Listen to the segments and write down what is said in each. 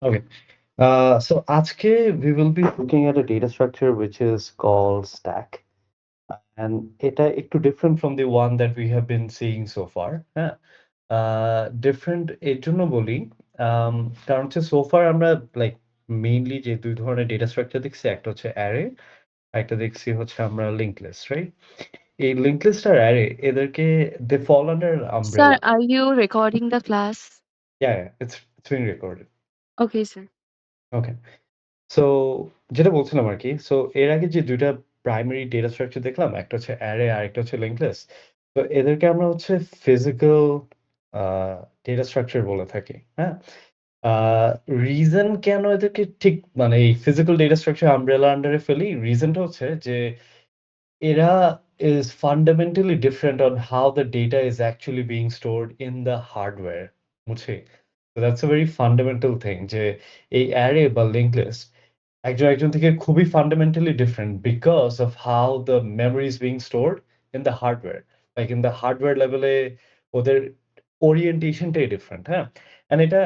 Okay. So aজকে we will be looking at a data structure which is called stack. And এটা একটু different from the one that we have been seeing so far. হ্যাঁ? Different এর জন্য বলি, কারণ হচ্ছে so far আমরা like mainly যে ২ ধরনের data structure দেখছি, একটা হচ্ছে array, আরেকটা দেখছি হচ্ছে আমরা linked list, right? এই linked list আর array এদেরকে they fall under an Sir, umbrella. are you recording the class? Yeah, it's being recorded. Okay, sir. Okay. So যেটা বলছিলাম আরকি। সো এর আগে যে ২ টা প্রাইমারি ডেটা স্ট্রাকচার দেখলাম, একটা হচ্ছে অ্যারে আরেকটা হচ্ছে লিঙ্কড লিস্ট। তো এদেরকে আমরা হচ্ছে ফিজিক্যাল আ ডেটা স্ট্রাকচার বলে থাকি। হ্যাঁ? আ রিজন কেন এদেরকে ঠিক মানে এই physical data structure umbrella under এ ফেলি, রিজনটা হচ্ছে যে এরা is fundamentally different on how the data is actually being stored in the hardware বুঝছি? So that's a very fundamental thing যে এই অ্যারে বা লিঙ্কড লিস্ট একজন থেকে খুবই fundamentally different because of how the memory is being stored in the hardware. Like in the hardware level এ ওদের orientation টাই different, হ্যাঁ? And এটা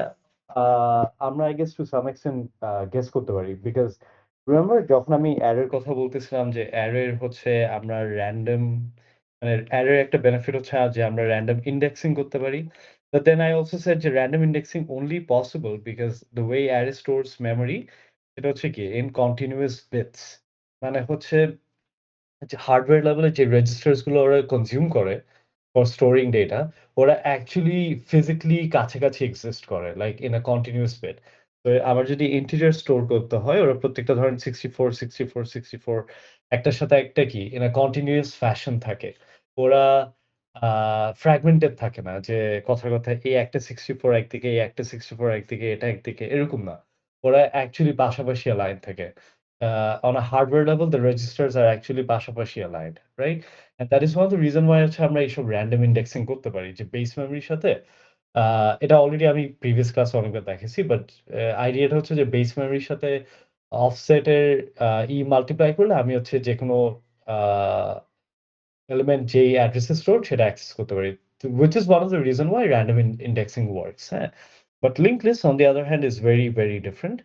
আমরা I guess to some extent guess করতে পারি because remember যখন আমি অ্যারের কথা বলতেছিলাম যে অ্যারের হচ্ছে আমরা র‍্যান্ডম মানে অ্যারের একটা বেনিফিট হচ্ছে যে আমরা র‍্যান্ডম ইন্ডেক্সিং করতে পারি। But then I also said যে random indexing only possible because the way array stores memory এটা হচ্ছে কি in continuous bits মানে হচ্ছে যে হার্ডওয়্যার লেভেলে যে রেজিস্টার্স গুলো ওরা কনজিউম করে ফর স্টোরিং ডেটা ওরা অ্যাকচুয়ালি ফিজিক্যালি কাছাকাছি এক্সিস্ট করে like in a continuous bit. তো আমার যদি ইন্টিজার স্টোর করতে হয় ওরা প্রত্যেকটা ধরেন 64, 64, 64 একটার সাথে একটা কি ইন আ কন্টিনিউয়াস ফ্যাশন থাকে। ওরা ফ্র্যাগমেন্টেড থাকে না যে কথায়, কথায় এই একটা 64 একদিকে, এই একটা 64 একদিকে, এটা একদিকে এরকম না। ওরা অ্যাকচুয়ালি পাশাপাশি অ্যালাইন থাকে। On a hardware level, the registers are actually পাশাপাশি aligned, right? And that is one of the reason why হচ্ছে আমরা এইসব random indexing করতে পারি যে বেস মেমরির সাথে এটা অলরেডি আমি প্রিভিয়াস ক্লাসে অনেকবার দেখাইছি। বাট আইডিয়াটা হচ্ছে যে বেস মেমরির সাথে অফসেটের মাল্টিপ্লাই করলে আমি হচ্ছে যেকোনো আ এলিমেন্ট যেই অ্যাড্রেসে স্টোরড সেটা অ্যাক্সেস করতে পারি। Which is one of the reason why random indexing works, হ্যাঁ? But linked list on the other hand is very, very different.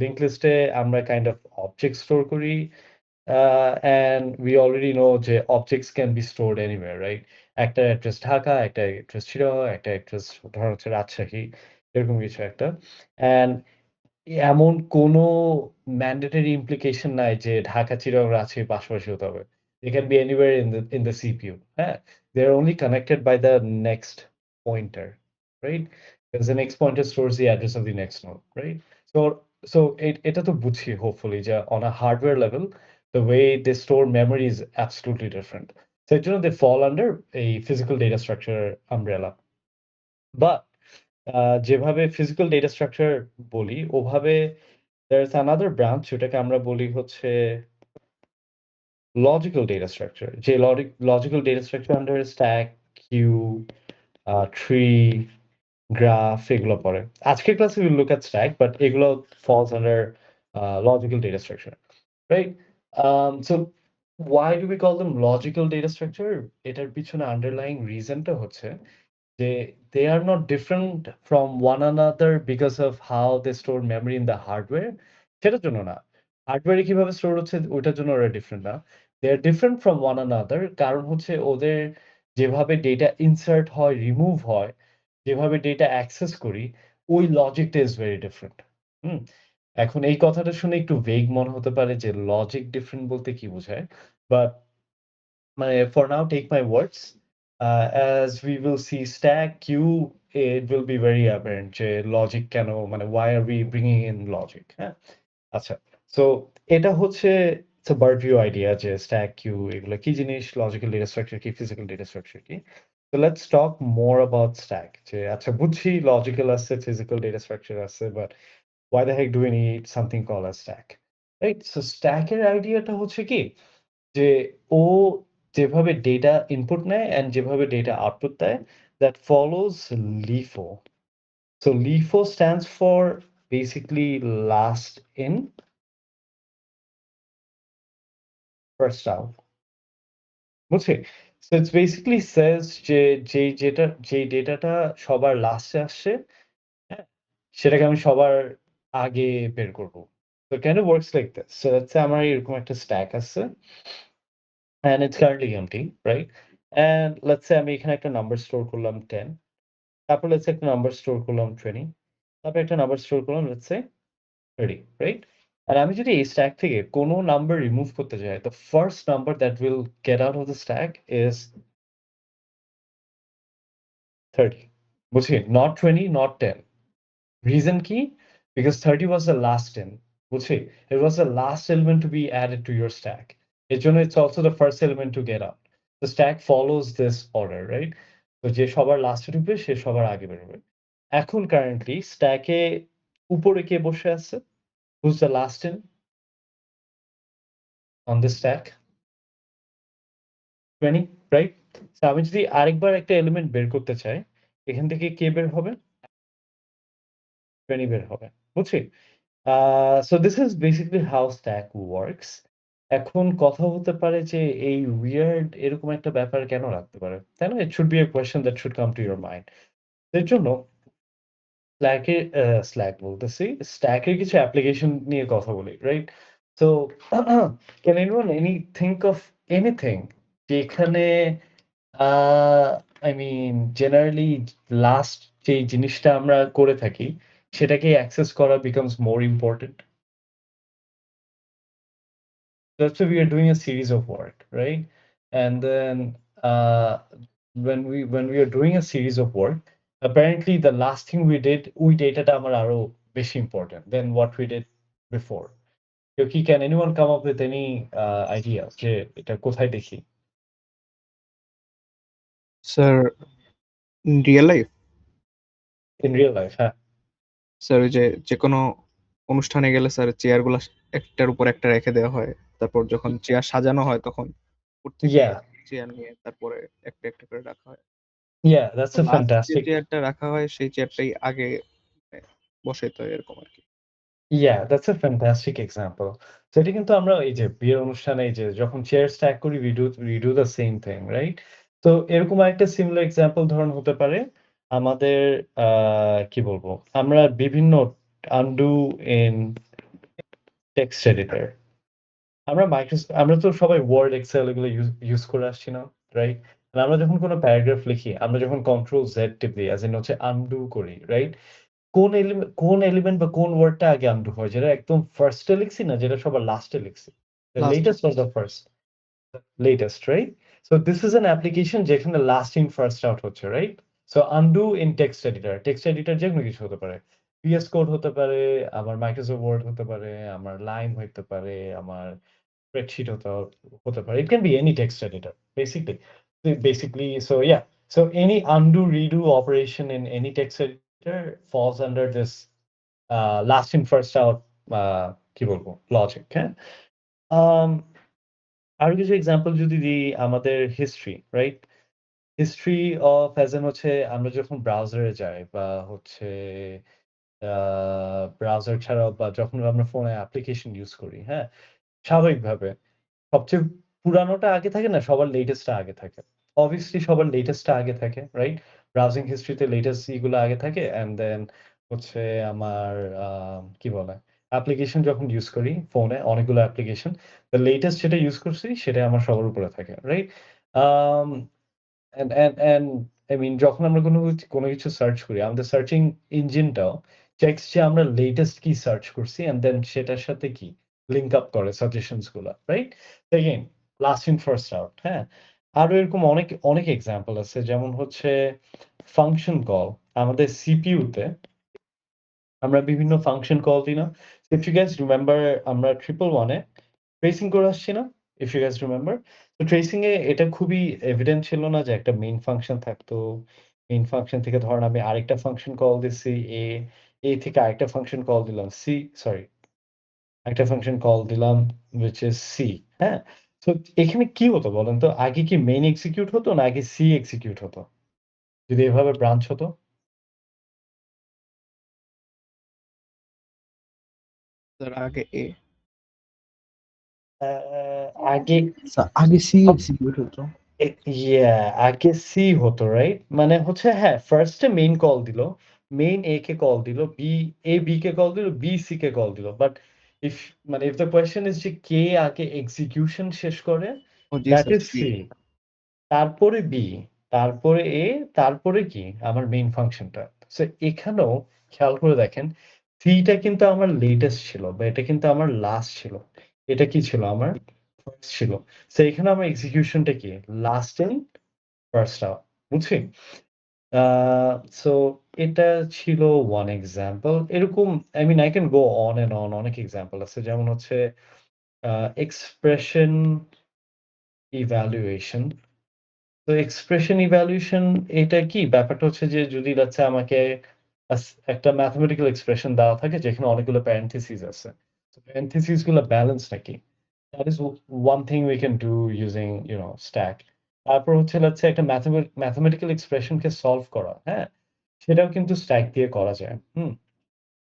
Linked list এ আমরা কাইন্ড অফ অবজেক্ট স্টোর করি। And we already know যে objects can be stored anywhere, right? একটা address Dhaka, একটা address Chittagong, একটা address ধরেন হচ্ছে রাজশাহী, এরকম কিছু একটা। অ্যান্ড এমন কোনো ম্যান্ডেটরি ইমপ্লিকেশন নাই যে ঢাকা, চিটাগং, রাজশাহী পাশাপাশি হতে হবে। They can be anywhere in the CPU, হ্যাঁ? They're only connected by the next pointer, right? Because the next pointer stores the address of the next node, right? So এটা তো বুঝি hopefully যে on a hardware level, the way they store memory is absolutely different. So এর জন্য they fall under a physical data structure umbrella. But যেভাবে physical data structure বলি, ওভাবে there's another branch যেটাকে আমরা বলি হচ্ছে logical data structure। যে logical data structure under stack, queue, tree, graph এগুলো পড়ে। আজকের ক্লাসে we'll look at stack, but এগুলো falls under logical data structure, right? So why do we call them logical data structure? এটার পিছনে underlying reason টা হচ্ছে they are not different from one another because of how they store memory in the hardware সেটার জন্য না। হার্ডওয়্যারে কিভাবে store হচ্ছে ওইটার জন্য ওরা ডিফারেন্ট না। they are different from one another কারণ হচ্ছে ওদের যেভাবে ডেটা ইনসার্ট হয়, রিমুভ হয়, যেভাবে ডেটা অ্যাক্সেস করি, ওই লজিকটা ইস ভেরি ডিফারেন্ট। হুম? এখন এই কথাটা শুনে একটু ভেগ মনে হতে পারে যে লজিক ডিফারেন্ট বলতে কি বোঝায়? বাট মানে for now take my words. As we will see stack queue, it will be very apparent যে লজিক কেন মানে why are we bringing in logic, হ্যাঁ? আচ্ছা। সো এটা হচ্ছে it's a bird view idea যে stack queue এগুলো কি জিনিস, লজিক্যাল ডেটা স্ট্রাকচার কি, ফিজিক্যাল ডেটা স্ট্রাকচার কি? So let's talk more about stack যে আচ্ছা বুঝছি লজিক্যাল আছে, ফিজিক্যাল ডেটা স্ট্রাকচার আছে, but why the heck do we need something called a stack? Right? So stack এর আইডিয়াটা হচ্ছে কি যে ও যেভাবে ডেটা ইনপুট নেয় অ্যান্ড যেভাবে ডেটা আউটপুট দেয় that follows LIFO. So LIFO stands for basically last in, first out. বুঝছি? So it's basically says যে যেই ডেটাটা সবার লাস্টে আসছে, হ্যাঁ? সেটাকে আমি সবার আগে বের করব। So it kind of works like this. So let's say আমার এরকম একটা স্ট্যাক আছে and it's currently empty, right? And let's say আমি এখানে একটা নাম্বার স্টোর করলাম 10, তারপর let's say একটা নাম্বার স্টোর করলাম 20, তারপর একটা নাম্বার স্টোর করলাম let's say 30, right? আর আমি যদি এই স্ট্যাক থেকে কোনো নাম্বার রিমুভ করতে যাই, the first number that will get out of the stack is 30. বুঝছি? Not 20, not 10. Reason কি? Because 30 was the last 10. বুঝছি? It was the last element to be added to your stack. এর জন্য it's also the first element to get out. The stack follows this order, right? তো যে সবার লাস্টে ঢুকবে সে সবার আগে বেরোবে। এখন কারেন্টলি স্ট্যাকে উপরে কে বসে আছে? Who's the last in on this stack? 20, right? So আমি যদি আরেকবার একটা এলিমেন্ট বের করতে চাই, এখান থেকে কে বের হবে? 20 বের হবে। বুঝছি? So this is basically how stack works. এখন কথা হতে পারে যে এই weird এরকম একটা ব্যাপার কেন রাখতে পারে? তাই না? It should be a question that should come to your mind. এর জন্য Slack বলতেছি, Stack এর কিছু অ্যাপ্লিকেশন নিয়ে কথা বলি, right? So can anyone think of anything যেখানে আ I mean generally লাস্ট যে জিনিসটা আমরা করে থাকি সেটাকে অ্যাক্সেস করা becomes more important? That's why we are doing a series of work, right? And then when we are doing a series of work, apparently the last thing we did, ওই ডেটাটা আমার আরো বেশি important than what we did before. Can anyone come up with any idea যে এটা কোথায় দেখি? Sir real life? In real life, হ্যাঁ। Sir ওই যে যেকোনো অনুষ্ঠানে গেলে স্যার চেয়ারগুলা একটার উপর একটা রেখে দেওয়া হয়। তারপর যখন চেয়ার সাজানো হয় তখন উপর থেকে Yeah, চেয়ার নিয়ে তারপরে একটা, একটা করে রাখা হয়। yeah, that's তো a লাস্ট যে fantastic. চেয়ারটা রাখা হয় সেই চেয়ারটাই আগে বসাইতে হয় এরকম আরকি। Yeah, that's a fantastic example. So এটা কিন্তু আমরা এই যে বিয়ের অনুষ্ঠানে এই যে যখন চেয়ার স্ট্যাক করি we do the same thing, right? তো এরকম আরেকটা সিমিলার এক্সাম্পল ধরুন হতে পারে আমাদের কি বলবো? আমরা বিভিন্ন undo in text editor. আমরা তো সবাই ওয়ার্ড, এক্সেল এগুলো ইউজ করে আসছি না, রাইট? আমরা যখন কোনো প্যারাগ্রাফ লিখি, আমরা যখন কন্ট্রোল জেড টিপ দিই, অ্যাজ ইন হচ্ছে আনডু করি, রাইট? কোন এলিমেন্ট বা কোন ওয়ার্ডটা আগে আনডু হয়? যেটা একদম ফার্স্ট এ লিখছি না যেটা সবার লাস্টে লিখছি? The last latest or the first? Latest, right? So this is an application যেখানে last in first out হচ্ছে, right? So undo in text editor. Text editor যেকোনো কিছু হতে পারে। VS Code হতে পারে, আমার Microsoft Word হতে পারে, আমার Lime হইতে পারে, আমার spreadsheet হতে পারে। It can be any text editor, basically. So yeah. So any undo, redo operation in any text editor falls under this last in first out কি বলবো logic, হ্যাঁ? Um, আরো কিছু এক্সাম্পল যদি দিই আমাদের history, right? History of as in হচ্ছে আমরা যখন ব্রাউজারে যাই বা হচ্ছে আ ব্রাউজার ছাড়াও বা যখন আমরা ফোনে অ্যাপ্লিকেশন ইউজ করি, হ্যাঁ? স্বাভাবিকভাবে সবচেয়ে পুরানোটা আগে থাকে না? সবার লেটেস্টটা আগে থাকে। অবভিয়াসলি সবার লেটেস্টটা আগে থাকে, রাইট? ব্রাউজিং হিস্ট্রিতে লেটেস্ট ইগুলো আগে থাকে অ্যান্ড দেন হচ্ছে আমার আ কি বলে? অ্যাপ্লিকেশন যখন ইউজ করি ফোনে অনেকগুলো অ্যাপ্লিকেশন, দ্যা লেটেস্ট যেটা ইউজ করছি সেটাই আমার সবার উপরে থাকে, right? Um and I mean যখন আমরা কোনো কিছু সার্চ করি, আমাদের সার্চিং ইঞ্জিনটাও চেকস যে আমরা লেটেস্ট কি সার্চ করছি অ্যান্ড দেন সেটার সাথে কি লিঙ্ক আপ করে সাজেশনস গুলা, right? Again last in first out, হ্যাঁ? আরো এরকম অনেক এক্সাম্পল আছে। যেমন হচ্ছে ফাংশন কল। আমাদের সিপিইউ তে আমরা বিভিন্ন ফাংশন কল দিই না? If you guys remember আমরা 111 এ ট্রেসিং করে আসছি না? If you guys remember? তো ট্রেসিং এ এটা খুবই এভিডেন্ট ছিল না যে একটা মেইন ফাংশন থাকতো। মেইন ফাংশন থেকে ধরেন আমি আরেকটা ফাংশন কল দিচ্ছি A থেকে আরেকটা ফাংশন কল দিলাম সরি আরেকটা ফাংশন কল দিলাম which is C, হ্যাঁ? তো এখানে কি হতো বলেন তো? আগে কি মেইন এক্সিকিউট হতো না আগে C এক্সিকিউট হতো? যদি এভাবে ব্রাঞ্চ হতো? স্যার আগে এ। আ আগে স্যার আগে সি এক্সিকিউট হতো। আগে সি হতো, রাইট? মানে হচ্ছে হ্যাঁ, ফার্স্ট এ মেইন কল দিল। মেইন এ কে কল দিল, এ বি কে কল দিল, বি সি কে কল দিল। But if the question is যে কে আগে এক্সিকিউশন শেষ করে, ও জি দ্যাট স্যার, ইজ সি। তারপরে বি, তারপরে এ, তারপরে কি আমার মেইন ফাংশনটা। সো এখানেও খেয়াল করে দেখেন, সিটা কিন্তু আমার লেটেস্ট ছিল বা এটা কিন্তু আমার লাস্ট ছিল। এটা কি ছিল? আমার ফার্স্ট ছিল। সো এখানে আমার এক্সিকিউশনটা কি? Last in first out. বুঝছি? সো এটা ছিল ওয়ান এক্সাম্পল। এরকম I can go on and on, অনেক এক্সাম্পল আছে। যেমন হচ্ছে এক্সপ্রেশন ইভ্যালুয়েশন। তো এক্সপ্রেশন ইভ্যালুয়েশন এটা কি? ব্যাপারটা হচ্ছে যে যদি লেটস সে আমাকে একটা ম্যাথমেটিক্যাল এক্সপ্রেশন দেওয়া থাকে যেখানে অনেকগুলো প্যারেনথেসিস আছে। তো প্যারেনথেসিস গুলো ব্যালেন্স নাকি? That is one thing we can do using stack. তারপর হচ্ছে লেটস সে একটা ম্যাথমেটিক্যাল এক্সপ্রেশনকে সলভ করা, হ্যাঁ? সেটাও কিন্তু স্ট্যাক দিয়ে করা যায়। হুম?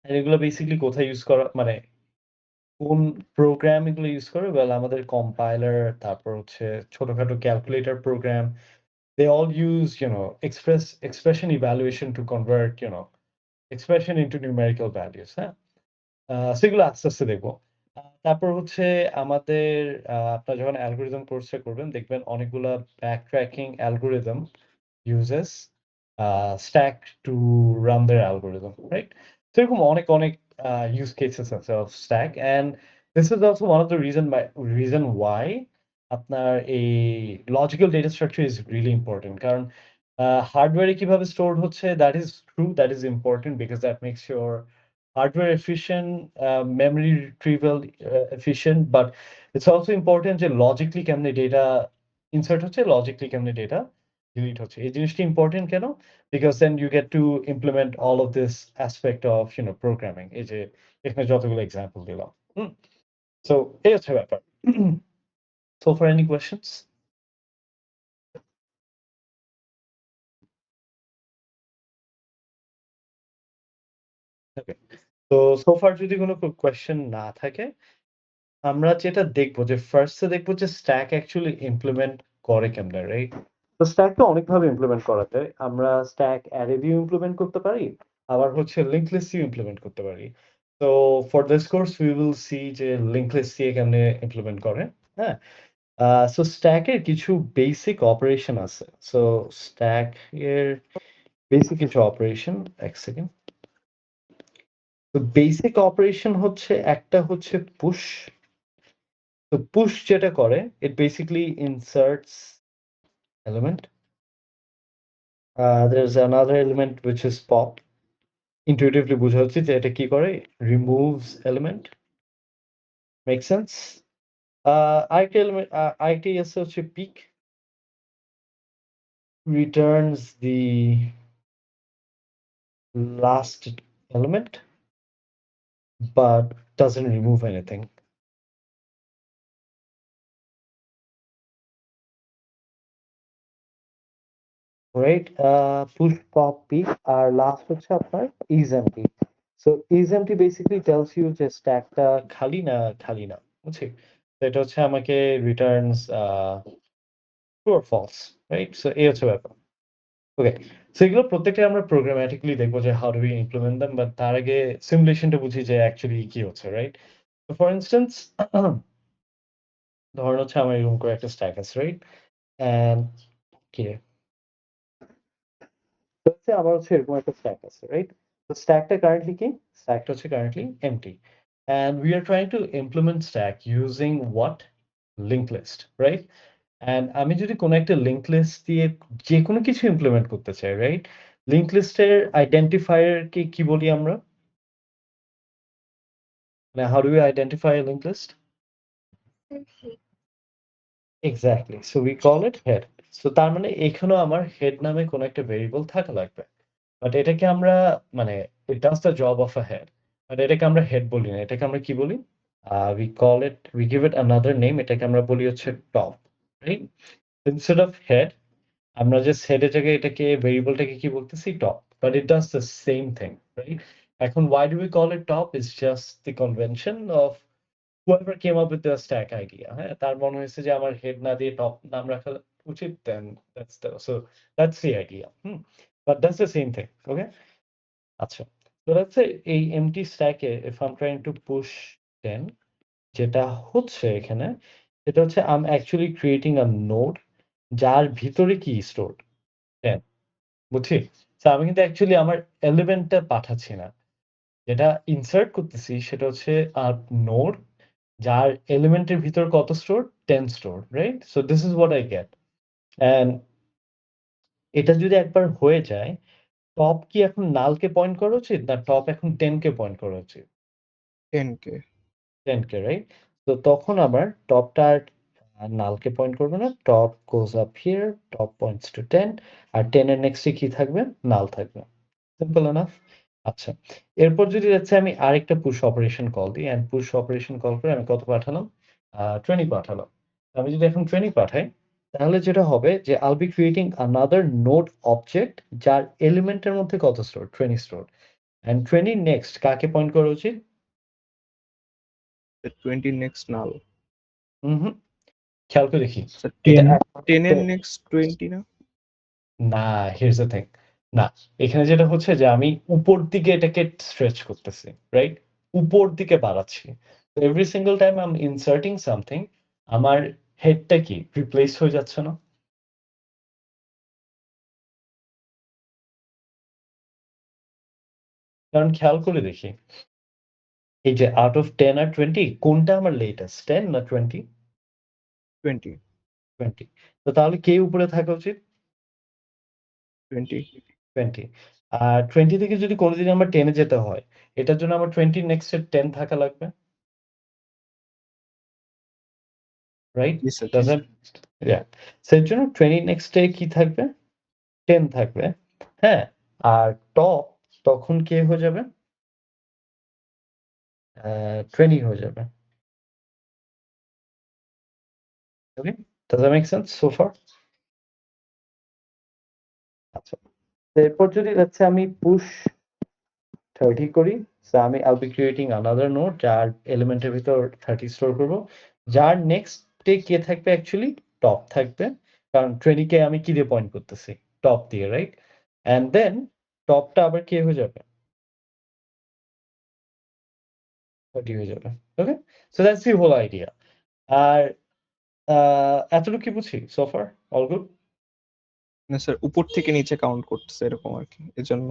আর এগুলো বেসিক্যালি কোথায় ইউজ করা মানে কোন প্রোগ্রাম এগুলো ইউজ করে? ওয়েল আমাদের কম্পাইলার, তারপর হচ্ছে ছোটখাটো calculator program, they all use, expression evaluation to convert, expression into numerical values, হ্যাঁ? সেগুলো আস্তে, আস্তে দেখবো। তারপর হচ্ছে আমাদের আপনারা যখন অ্যালগরিদম কোর্সটা করবেন দেখবেন অনেকগুলা backtracking algorithm uses stack to run their algorithm, right? So এরকম অনেক use cases আছে of stack, and this is also one of the reason why আপনার এই logical data structure is really important. কারণ হার্ডওয়্যারে কিভাবে স্টোরড হচ্ছে, that is true, that is important because that makes your hardware efficient, memory retrieval efficient, but it's also important যে logically কেমনে data insert হচ্ছে, logically কেমনে ডেটা ডিলিট হচ্ছে। এই জিনিসটা ইম্পোর্টেন্ট কেন? Because then you get to implement all of this aspect of, programming. এই যে এখানে যতগুলো এক্সাম্পল দিলাম। হুম? সো এই হচ্ছে ব্যাপার। So far any questions? Okay. So far যদি কোনো কোয়েশ্চেন না থাকে, আমরা যেটা দেখবো যে ফার্স্ট এ দেখবো যে স্ট্যাক অ্যাকচুয়ালি ইমপ্লিমেন্ট করে কেমনে, রাইট? তো স্ট্যাক তো অনেকভাবে ইমপ্লিমেন্ট করা যায়। আমরা স্ট্যাক অ্যারে দিয়েও ইমপ্লিমেন্ট করতে পারি, আবার হচ্ছে লিঙ্ক লিস্ট দিয়েও ইমপ্লিমেন্ট করতে পারি। তো for this course we will see যে লিঙ্ক লিস্ট দিয়ে কেমনে ইমপ্লিমেন্ট করে, হ্যাঁ? সো স্ট্যাকের কিছু বেসিক অপারেশন আছে। সো স্ট্যাক এর বেসিক কিছু অপারেশন, এক সেকেন্ড। তো বেসিক অপারেশন হচ্ছে একটা হচ্ছে পুশ। তো পুশ যেটা করে, it basically inserts element. There's another element which is pop. Intuitively বোঝা উচিত যে এটা কি করে, removes element. Make sense? আরেকটা element, আরেকটি আছে হচ্ছে peek, returns the last element but doesn't remove anything. Right? Push, pop, peek, R last হচ্ছে আপনার is empty. So is empty basically tells you যে স্ট্যাকটা খালি না খালি না। বুঝছি? তো এটা হচ্ছে আমাকে returns true or false, right? So এই হচ্ছে ব্যাপার। ওকে। সো এগুলো প্রত্যেকটাই আমরা প্রোগ্রামেটিক্যালি দেখবো যে how do we implement them, but তার আগে সিমুলেশনটা বুঝি যে অ্যাকচুয়ালি কি হচ্ছে, রাইট? তো ফর ইনস্ট্যান্স ধরেন হচ্ছে আমার এরকম করে একটা স্ট্যাক আছে, রাইট? অ্যান্ড কি হচ্ছে আমার হচ্ছে এরকম একটা স্ট্যাক আছে, রাইট? তো স্ট্যাকটা কারেন্টলি কি? স্ট্যাকটা হচ্ছে currently empty. And we are trying to implement stack using what? Linked list, right? And আমি যদি কোনো একটা লিঙ্ক লিস্ট দিয়ে যেকোনো কিছু ইমপ্লিমেন্ট করতে চাই, রাইট? লিঙ্ক লিস্টের আইডেন্টিফায়ার কে কি বলি আমরা? মানে how do we identify a linked list? Exactly. So we call it head. So তার মানে এখানেও আমার হেড নামে কোনো একটা ভেরিয়েবল থাকা লাগবে। বাট এটাকে আমরা মানে it does the job of a head. But এটাকে আমরা হেড বলি না। এটাকে আমরা কি বলি? We give it another name. এটাকে আমরা বলি হচ্ছে top, right? Instead of head, আমরা জাস্ট হেড এর জায়গায় এটাকে ভেরিয়েবলটাকে কি বলতেছি? Top. But it does the same thing, right? এখন why do we call it top? It's just the convention of whoever came up with the stack idea, হ্যাঁ? তার মনে হয়েছে যে আমার হেড না দিয়ে টপ নাম রাখা উচিত, then that's the idea. But that's the same thing, okay? আচ্ছা। So let's say এই empty stack A if I'm trying to push 10 যেটা হচ্ছে এখানে সেটা হচ্ছে I'm actually creating a node যার ভিতরে কি stored 10 বুঝছি? So আমি কিন্তু actually আমার element টা পাঠাচ্ছি না। যেটা insert করতেছি সেটা হচ্ছে node যার element এর ভিতর কত stored 10 stored, right? So this is what I get. And এটা যদি একবার হয়ে যায় টপ কি এখন নালকে পয়েন্ট করা উচিত না টপ এখন 10 কে পয়েন্ট করা উচিত? 10 কে। 10 কে, রাইট? তো তখন আবার টপটা আর নালকে পয়েন্ট করবে না। Top goes up here, top points two 10 আর 10 এর নেক্সটে কি থাকবে? নাল থাকবে। Simple enough? আচ্ছা। এরপর যদি লেটস সে আমি আরেকটা পুশ অপারেশন কল দিই এন্ড পুশ অপারেশন কল করে আমি কত পাঠালাম? 20 পাঠালাম। আমি যদি এখন 20 পাঠাই তাহলে যেটা হবে যে I'll be creating another node object যার এলিমেন্টের মধ্যে কত স্টোর? 20 স্টোর। এন্ড 20 নেক্সট কাকে পয়েন্ট করা উচিত? 20 নেক্সট নাল। হুম। খেয়াল করে দেখি। স্যার এটা 10 এর নেক্সট 20 না? না, here's the thing. না, এখানে যেটা হচ্ছে যে আমি উপর দিকে এটাকে স্ট্রেচ করতেছি, রাইট? উপর দিকে বাড়াচ্ছি। So every single time I'm inserting something আমার হেডটা কি রিপ্লেস হয়ে যাচ্ছে না? কারণ খেয়াল করে দেখি। এই যে out of 10 আর 20 কোনটা আমার লেটেস্ট 10 না 20? 20 20 তো তাহলে কে উপরে থাকা উচিত? 20 20 আর 20 থেকে যদি কোনদিন আমার 10 এ যেতে হয় এটার জন্য আমার 20 নেক্সট এর 10 থাকা লাগবে। Right? G sir, G does sir. That yeah so এর জন্য 20 নেক্সট এ কি থাকবে? 10 থাকবে। হ্যাঁ? আর টপ তখন কে হয়ে যাবে? 20 হয়ে যাবে। ওকে? Does that make sense so far? আচ্ছা। তো এরপর যদি লেটস সে আমি পুশ 30 করি, সো আমি I'll be creating another node যার এলিমেন্টের ভিতর 30 স্টোর করব। যার নেক্সট এ কে থাকবে অ্যাকচুয়ালি? টপ থাকবে। কারণ 20 কে আমি কি দিয়ে পয়েন্ট করতেছি? টপ দিয়ে, রাইট? অ্যান্ড দেন টপটা আবার কে হয়ে যাবে? 30 হয়ে যাবে। Okay? So that's the whole idea. আর এতটুকু কি বুঝি সো ফার? All good? না স্যার, উপর থেকে নিচে কাউন্ট করতেছে এরকম আরকি। এজন্য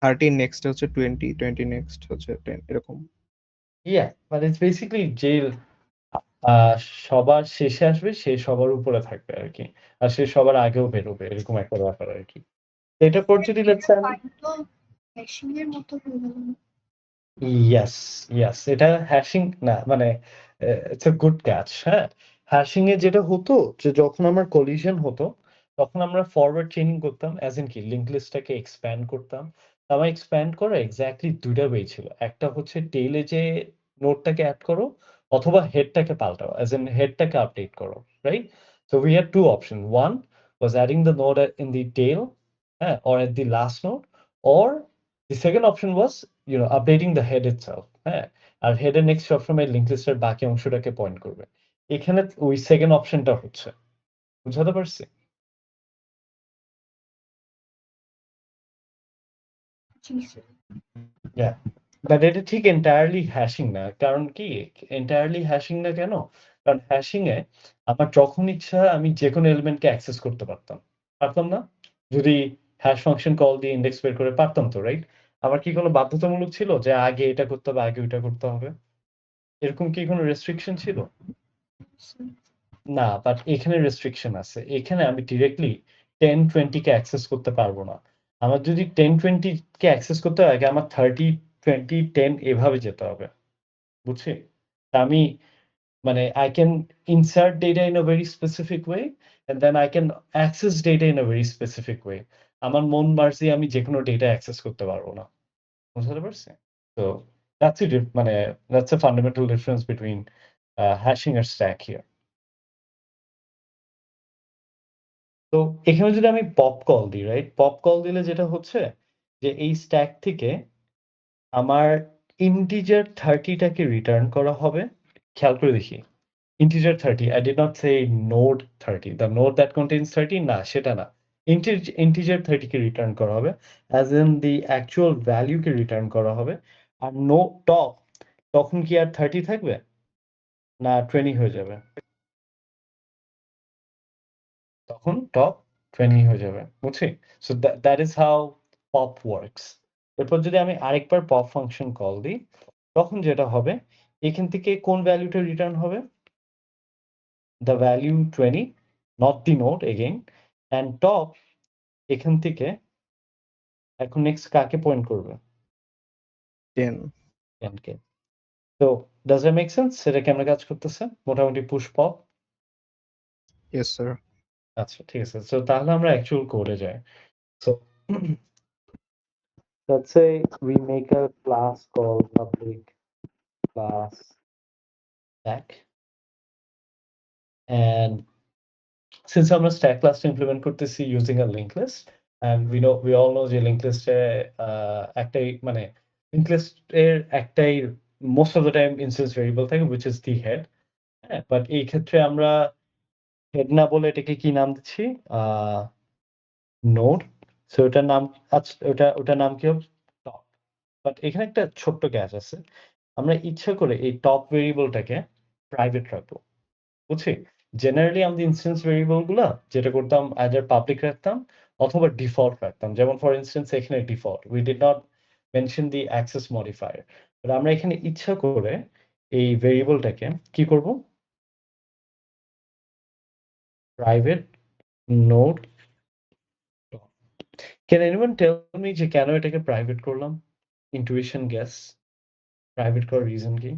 30 নেক্সট হচ্ছে 20, 20 নেক্সট হচ্ছে 10 এরকম। ইয়া, বাট ইটস বেসিক্যালি যে আ সবার শেষে আসবে সে সবার উপরে থাকবে আরকি। আর সে সবার আগেও বেরোবে। এরকম একটা ব্যাপার আরকি। এটার পর যদি লেটস সে আমি হ্যাশিং এর মতো হয়ে গেল না? Yes, yes. এটা হ্যাশিং না মানে ইটস আ গুড ক্যাচ, হ্যাঁ? হ্যাশিং এ যেটা হতো যে যখন আমার কলিশন হতো, তখন আমরা ফরওয়ার্ড চেইনিং করতাম। অ্যাজ ইন কি লিংক লিস্টটাকে এক্সপ্যান্ড করতাম। আমার এক্সপ্যান্ড করার এক্সাক্টলি ২ টা ওয়ে ছিল। একটা হচ্ছে টেইলে যে নোডটাকে এড করো অথবা হেডটাকে পাল্টাও। অ্যাজ ইন হেডটাকে আপডেট করো, right? So we had 2 option. 1 was adding the node in the tail, হ্যাঁ? Or at the last node or the second option was updating the head itself, হ্যাঁ? আর হেডের next সবসময় link লিস্টের বাকি অংশটাকে point করবে। এখানে ওই সেকেন্ড অপশনটা হচ্ছে। বুঝাতে পারছি? জি স্যার। Yeah. বাট এটা ঠিক এন্টায়ারলি হ্যাশিং না। কারণ কি এন্টায়ারলি হ্যাশিং না কেন? কারণ হ্যাশিং এ আমার যখন ইচ্ছা আমি যেকোনো এলিমেন্টকে অ্যাক্সেস করতে পারতাম। পারতাম না? যদি হ্যাশ ফাংশন কল দিয়ে ইন্ডেক্স বের করে পারতাম তো, রাইট? আমার কি কোনো বাধ্যতামূলক ছিল যে আগে এটা করতে হবে, আগে ওইটা করতে হবে? এরকম কি কোনো রেস্ট্রিকশন ছিল? না, বাট এখানে রেস্ট্রিকশন আছে। এখানে আমি ডিরেক্টলি 10, 20 কে অ্যাক্সেস করতে পারবো না। আমার যদি 10, 20 কে অ্যাক্সেস করতে হয় আগে আমার 30, 20, 10 এভাবে যেতে হবে। বুঝছি? আমি মানে I can insert data in a very specific way and then I can access data in a very specific way. আমার মন মার্জি আমি যেকোনো ডেটা অ্যাক্সেস করতে পারবো না। বুঝতে পারছি? So that's it মানে that's a fundamental difference between hashing R stack here. তো এখানে যদি আমি পপ কল দিই, রাইট? পপ কল দিলে যেটা হচ্ছে যে এই স্ট্যাক থেকে আমার ইন্টিজার 30 টাকে রিটার্ন করা হবে। খেয়াল করে দেখি। Integer 30 I did not say node 30 the node that contains 30 না সেটা না। ইন্টিজার 30 কে রিটার্ন করা হবে, as in the actual value K return করা হবে। আর নো টপ তখন কি আর 30 থাকবে? না 20 হয়ে যাবে? তখন টপ 20 হয়ে যাবে। বুঝছি? So that is how pop works. এরপর যদি আমি আরেকবার পপ ফাংশন কল দিই, তখন যেটা হবে এখান থেকে কোন ভ্যালুটা রিটার্ন হবে? The value 20, not the node again, and top এখান থেকে এখন নেক্সট কাকে পয়েন্ট করবে? 10 10 কে। তো ডাজ দ্যাট মেক সেন্স? সেটা কেমনে কাজ করতেছে? মোটামুটি পুশ পপ? Yes sir. আচ্ছা ঠিক আছে। সো তাহলে আমরা অ্যাকচুয়াল কোডে যাই। So let's say we make a class called public class stack, and since আমরা stack class implement করতেছি using a linked list, and we all know যে linked list এ একটাই মানে linked list এর একটাই most of the time instance variable থাকে, which is the head. হ্যাঁ, but এই ক্ষেত্রে আমরা হেড না বলে এটাকে কি নাম দিচ্ছি? নোড। সো ওটার নাম ওটার নাম কি হবে? টপ। বাট এখানে একটা ছোট্ট ক্যাচ আছে। আমরা ইচ্ছা করে এই টপ ভেরিয়েবলটাকে প্রাইভেট রাখবো। বুঝছি? জেনারেলি আমাদের ইনস্ট্যান্স ভেরিয়েবল গুলা যেটা করতাম আইদার পাবলিক রাখতাম অথবা ডিফল্ট রাখতাম। যেমন ফর ইনস্ট্যান্স এখানে default. We did not mention the access modifier. But আমরা এখানে ইচ্ছা করে এই ভেরিয়েবলটাকে কি করব? Private node. Can anyone tell me যে কেন এটাকে প্রাইভেট করলাম? Intuition guess. প্রাইভেট করার রিজন কি?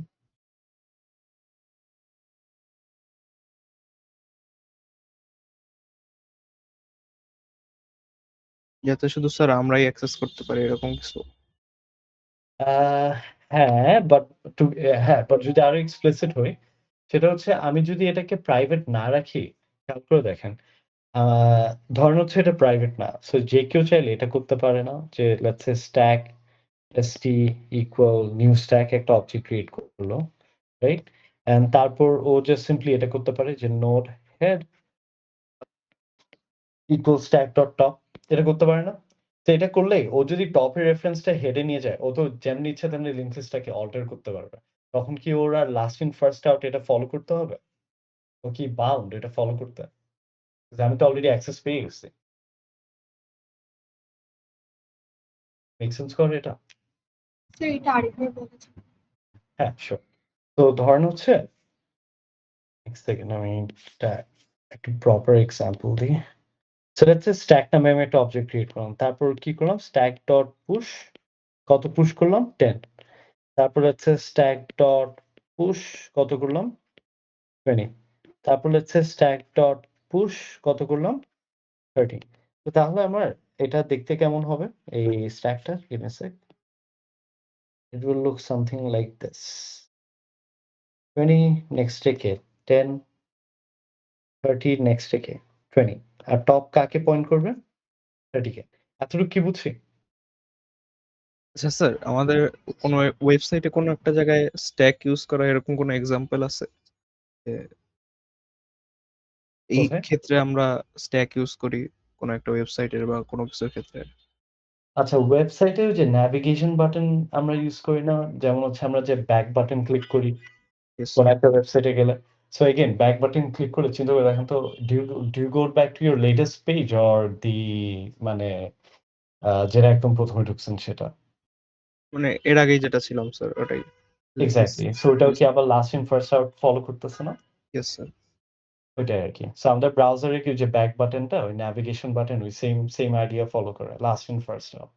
যাতে শুধু স্যার আমরাই অ্যাক্সেস করতে পারি এরকম কিছু। হ্যাঁ, বাট হ্যাঁ, বাট যদি আরো এক্সপ্লিসিট হই, সেটা হচ্ছে আমি যদি এটাকে প্রাইভেট না রাখি, খেয়াল করে দেখেন। ধরেন হচ্ছে এটা প্রাইভেট না। সো যে কেউ চাইলে এটা করতে পারে না যে let's say stack st equal new stack একটা অবজেক্ট ক্রিয়েট করলো, রাইট? এন্ড তারপর ও জাস্ট সিম্পলি এটা করতে পারে যে node head equal stack dot top, এটা করতে পারে না? তো এটা করলে ও যদি টপের রেফারেন্সটা হেডে নিয়ে যায়, ও তো যেমনি ইচ্ছা তেমনি লিঙ্ক লিস্টটাকে অল্টার করতে পারবে। তখন কি ওর আর লাস্ট ইন ফার্স্ট আউট এটা ফলো করতে হবে? ও কি বাউন্ড এটা ফলো করতে? আমি তো অলরেডি অ্যাক্সেস পেয়ে গেছি। মেক সেন্স করে এটা? স্যার এটা আরেকবার বলেছেন। হ্যাঁ, শিওর। তো ধরেন হচ্ছে এক সেকেন্ড আমি এটা একটু প্রপার এক্সাম্পল দিই। সো লেটস সে স্ট্যাক নামে আমি একটা অবজেক্ট ক্রিয়েট করলাম। তারপর কি করলাম? স্ট্যাক ডট পুশ, কত পুশ করলাম? 10। তারপর হচ্ছে স্ট্যাক ডট পুশ কত করলাম? 20। তারপর হচ্ছে স্ট্যাক ডট পুশ কত করলাম? 30। তো তাহলে আমার এটা দেখতে কেমন হবে? এই স্ট্যাকটা give me a sec. It will look something like this. 20 next কে 10, 30 নেক্সট কে 20। আর টপ কাকে পয়েন্ট করবে? 30 কে। এতটুকু কি বুঝছি? আচ্ছা স্যার, আমাদের কোনো ওয়েবসাইটে কোনো একটা জায়গায় স্ট্যাক ইউজ করা এরকম কোনো এক্সাম্পল আছে? যে এই কোথায়? ক্ষেত্রে আমরা স্ট্যাক ইউজ করি কোনো একটা ওয়েবসাইটের বা কোনো কিছুর ক্ষেত্রে। আচ্ছা, ওয়েবসাইটে ওই যে ন্যাভিগেশন বাটন আমরা ইউজ করি না? যেমন হচ্ছে আমরা যে ব্যাক বাটন ক্লিক করি Yes, কোন sir. একটা ওয়েবসাইটে গেলে। So again back button click করে চিন্তা করে দেখেন তো, do you go back to your latest page or the মানে যেটা একদম ১ম এ ঢুকছেন সেটা? মানে এর আগেই যেটা ছিলাম স্যার ওটাই। এক্সাক্টলি। সো ওটাও কি আবার last in first out follow করতেছে না? Yes sir. ওইটাই আরকি। সো আমাদের ব্রাউজারে কি যে ব্যাক বাটনটা ওই ন্যাভিগেশন বাটন ওই সেম আইডিয়া ফলো করে। Last in first out.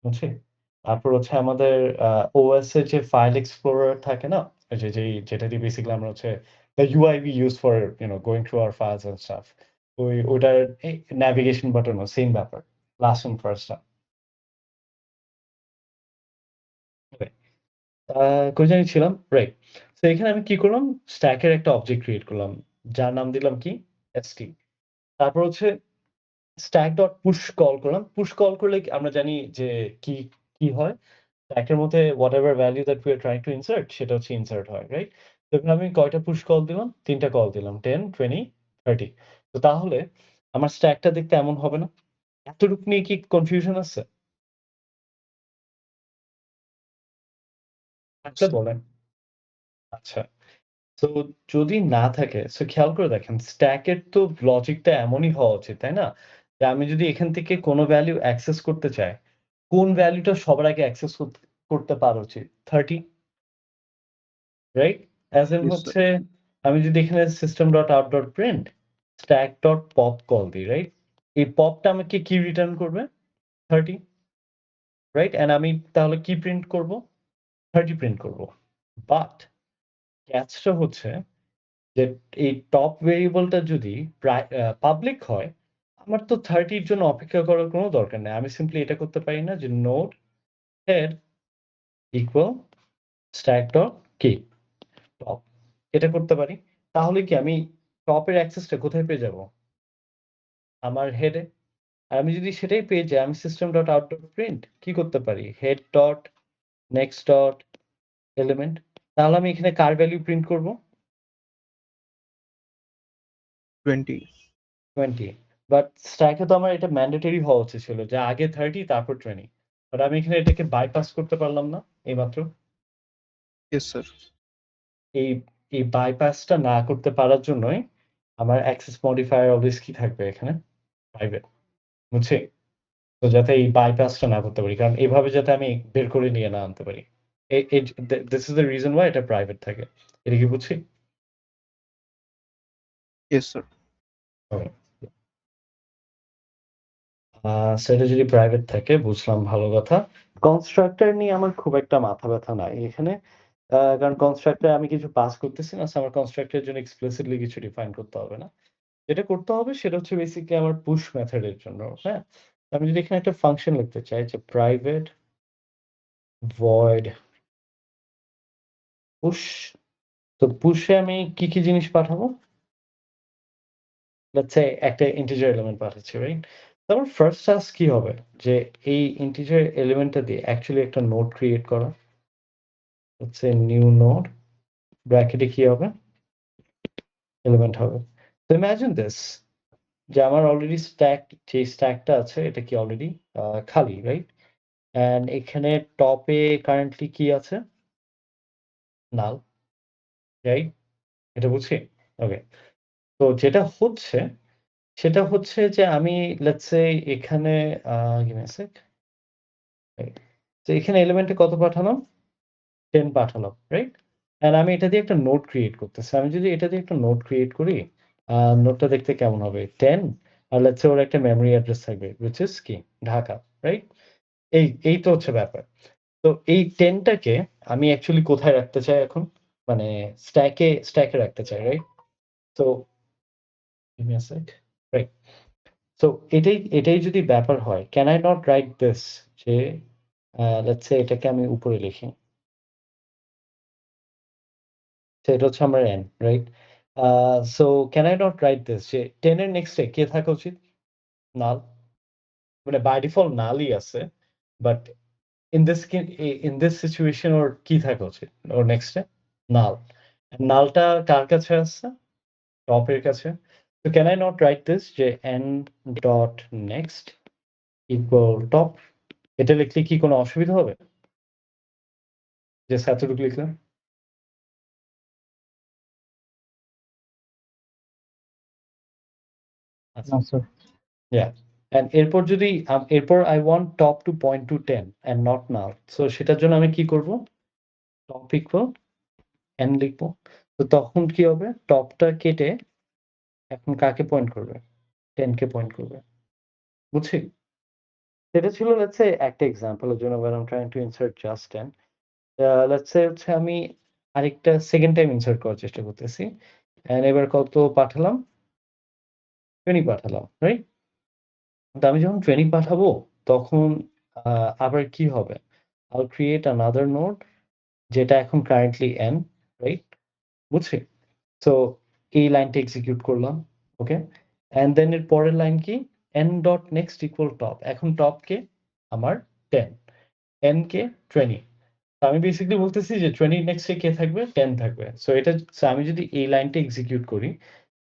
বুঝছি? তারপর হচ্ছে আমাদের OS এর যে ফাইল এক্সপ্লোরার থাকে না? ওই যে যেটা দিয়ে বেসিক্যালি আমরা হচ্ছে the UI we use for going through our files and stuff. ওটার ন্যাভিগেশন বাটনও সেম ব্যাপার। Last in first out. Okay. কই জানি ছিলাম? রাইট। সো এখানে আমি কি করলাম? স্ট্যাকের একটা অবজেক্ট ক্রিয়েট করলাম। যার নাম দিলাম কি? st। তারপর হচ্ছে stack dot push কল করলাম। পুশ কল করলে আমরা জানি যে কি হয়? স্ট্যাকের মধ্যে whatever value that we are trying to insert সেটা হচ্ছে ইনসার্ট হয়, রাইট? তো এখানে আমি কয়টা পুশ কল দিলাম? ৩ টা কল দিলাম। 10, 20, 30। তো তাহলে আমার স্ট্যাকটা দেখতে এমন হবে না? এতটুকু নিয়ে কি কনফিউশন আছে? থাকলে বলেন। আচ্ছা। তো যদি না থাকে সো খেয়াল করে দেখেন স্ট্যাকের তো লজিকটা এমনই হওয়া উচিত, তাই না? যে আমি যদি এখান থেকে কোনো ভ্যালু অ্যাক্সেস করতে চাই, কোন ভ্যালুটা সবার আগে অ্যাক্সেস করতে পারা উচিত? 30, right? As in yes sir. হচ্ছে আমি যদি এখানে system.out.print stack.pop কল দিই, রাইট? এই পপটা আমাকে কি রিটার্ন করবে? 30, রাইট? অ্যান্ড আমি তাহলে কি প্রিন্ট করব? 30 প্রিন্ট করব। বাট ক্যাচটা হচ্ছে যে এই টপ ভেরিয়েবলটা যদি পাবলিক হয়, আমার তো 30 এর জন্য অপেক্ষা করার কোনো দরকার নাই। আমি সিম্পলি এটা করতে পারি না যে node head equal stack dot keep top. এটা করতে পারি। তাহলে কি আমি টপের অ্যাক্সেসটা কোথায় পেয়ে যাব? আমার হেডে। আর আমি যদি সেটাই পেয়ে যাই আমি system.out.print কি করতে পারি? head dot next dot element। তাহলে আমি এখানে কার ভ্যালু প্রিন্ট করব? 20। 20, বাট স্ট্যাকে তো আমার এটা ম্যান্ডেটরি হওয়া উচিত ছিল যে আগে 30 তারপর 20, বাট আমি এখানে এটাকে বাইপাস করতে পারলাম না এইমাত্র। Yes sir. এই এই বাইপাসটা না করতে পারার জন্যই আমার অ্যাক্সেস মডিফায়ার অলওয়েজ কি থাকবে এখানে? প্রাইভেট। বুঝছি? তো যাতে এই বাইপাসটা না করতে পারি, কারণ এভাবে যাতে আমি বের করে নিয়ে না আনতে পারি। This is the reason Y এটা প্রাইভেট থাকে। এটা কি বুঝছি? Yes sir. সেটা যদি প্রাইভেট থাকে বুঝলাম, ভালো কথা। কনস্ট্রাক্টর নিয়ে আমার খুব একটা মাথা ব্যথা নাই এখানে। কারণ কনস্ট্রাক্টর আমি কিছু পাস করতেছি না, সো আমার কনস্ট্রাক্টরের জন্য এক্সপ্লিসিটলি কিছু ডিফাইন করতে হবে না। যেটা করতে হবে সেটা হচ্ছে বেসিক্যালি আমার পুশ মেথডের জন্য, হ্যাঁ? আমি যদি এখানে একটা ফাংশন লিখতে চাই যে প্রাইভেট ভয়েড পুশ, তো পুশে আমি কি জিনিস পাঠাবো? লেটস সে একটা ইন্টিজার এলিমেন্ট পাঠাচ্ছি, রাইট? তো আমার ফার্স্ট টাস্ক কি হবে? যে এই ইন্টিজার এলিমেন্টটা দিয়ে অ্যাকচুয়ালি একটা নোড ক্রিয়েট করা। লেটস সে নিউ নোড, ব্র্যাকেটে কি হবে? এলিমেন্ট হবে। তো ইমাজিন দিস যে আমার অলরেডি যে স্ট্যাকটা আছে এটা কি অলরেডি খালি, রাইট? অ্যান্ড এখানে টপে কারেন্টলি কি আছে? নাল, রাইট? এটা বুঝছি? ওকে। তো যেটা হচ্ছে সেটা হচ্ছে যে আমি লেটস সে এখানে গিভ মি আ সেক। তো এখানে এলিমেন্টে কত পাঠালাম? 10 পাঠালাম, রাইট? অ্যান্ড আমি এটা দিয়ে একটা নোড ক্রিয়েট করতেছি। আমি যদি এটা দিয়ে একটা নোড ক্রিয়েট করি, নোডটা দেখতে কেমন হবে? 10, আর লেটস সে ওর একটা মেমরি অ্যাড্রেস থাকবে হুইচ ইস কি? ঢাকা, রাইট? এই তো হচ্ছে ব্যাপার। তো এই 10 টাকে আমি অ্যাকচুয়ালি কোথায় রাখতে চাই এখন? মানে স্ট্যাকে রাখতে চাই, রাইট? তো give me a sec. Right. So এটাই যদি ব্যাপার হয়, can I not write this যে লেটস সে এটাকে আমি উপরে লিখি। তো এটা হচ্ছে আমার n, right? So can I not write this যে 10 এর নেক্সটে কে থাকা উচিত? নাল। মানে বাই ডিফল্ট নালই আছে। বাট ইন দিস সিচুয়েশন ওর কি থাকা উচিত? ওর নেক্সটে নাল। নালটা কার কাছে আছে? টপের কাছে। তো can I not write this যে n dot next equal top? এটা লিখলে কি কোনো অসুবিধা হবে? জাস্ট এতটুকু লিখলাম। আচ্ছা। না স্যার। Yeah. And এরপর যদি এরপর I want top to point to 10 and not null. So সেটার জন্য আমি কি করব? Top equal n লিখব। তো তখন কি হবে? টপটা কেটে এখন কাকে পয়েন্ট করবে? 10 কে পয়েন্ট করবে। বুঝছি? এটা ছিল লেটস সে একটা এক্সাম্পল এর জন্য when I'm trying to insert just 10. Let's say হচ্ছে আমি আরেকটা সেকেন্ড টাইম ইনসার্ট করার চেষ্টা করতেছি। এন্ড এবার কত পাঠালাম? 20 পাঠালাম, রাইট? তো আমি যখন 20 পাঠাবো তখন আবার কি হবে? I'll create another node যেটা এখন কারেন্টলি n, রাইট? বুঝছি? সো এই লাইনটা এক্সিকিউট করলাম। ওকে? অ্যান্ড দেন এর পরের লাইন কি? n dot next equal top. এখন টপ কে? আমার 10, n কে 20। তো আমি বেসিক্যালি বলতেছি যে 20 নেক্সটে কে থাকবে? 10 থাকবে। সো আমি যদি এই লাইনটা এক্সিকিউট করি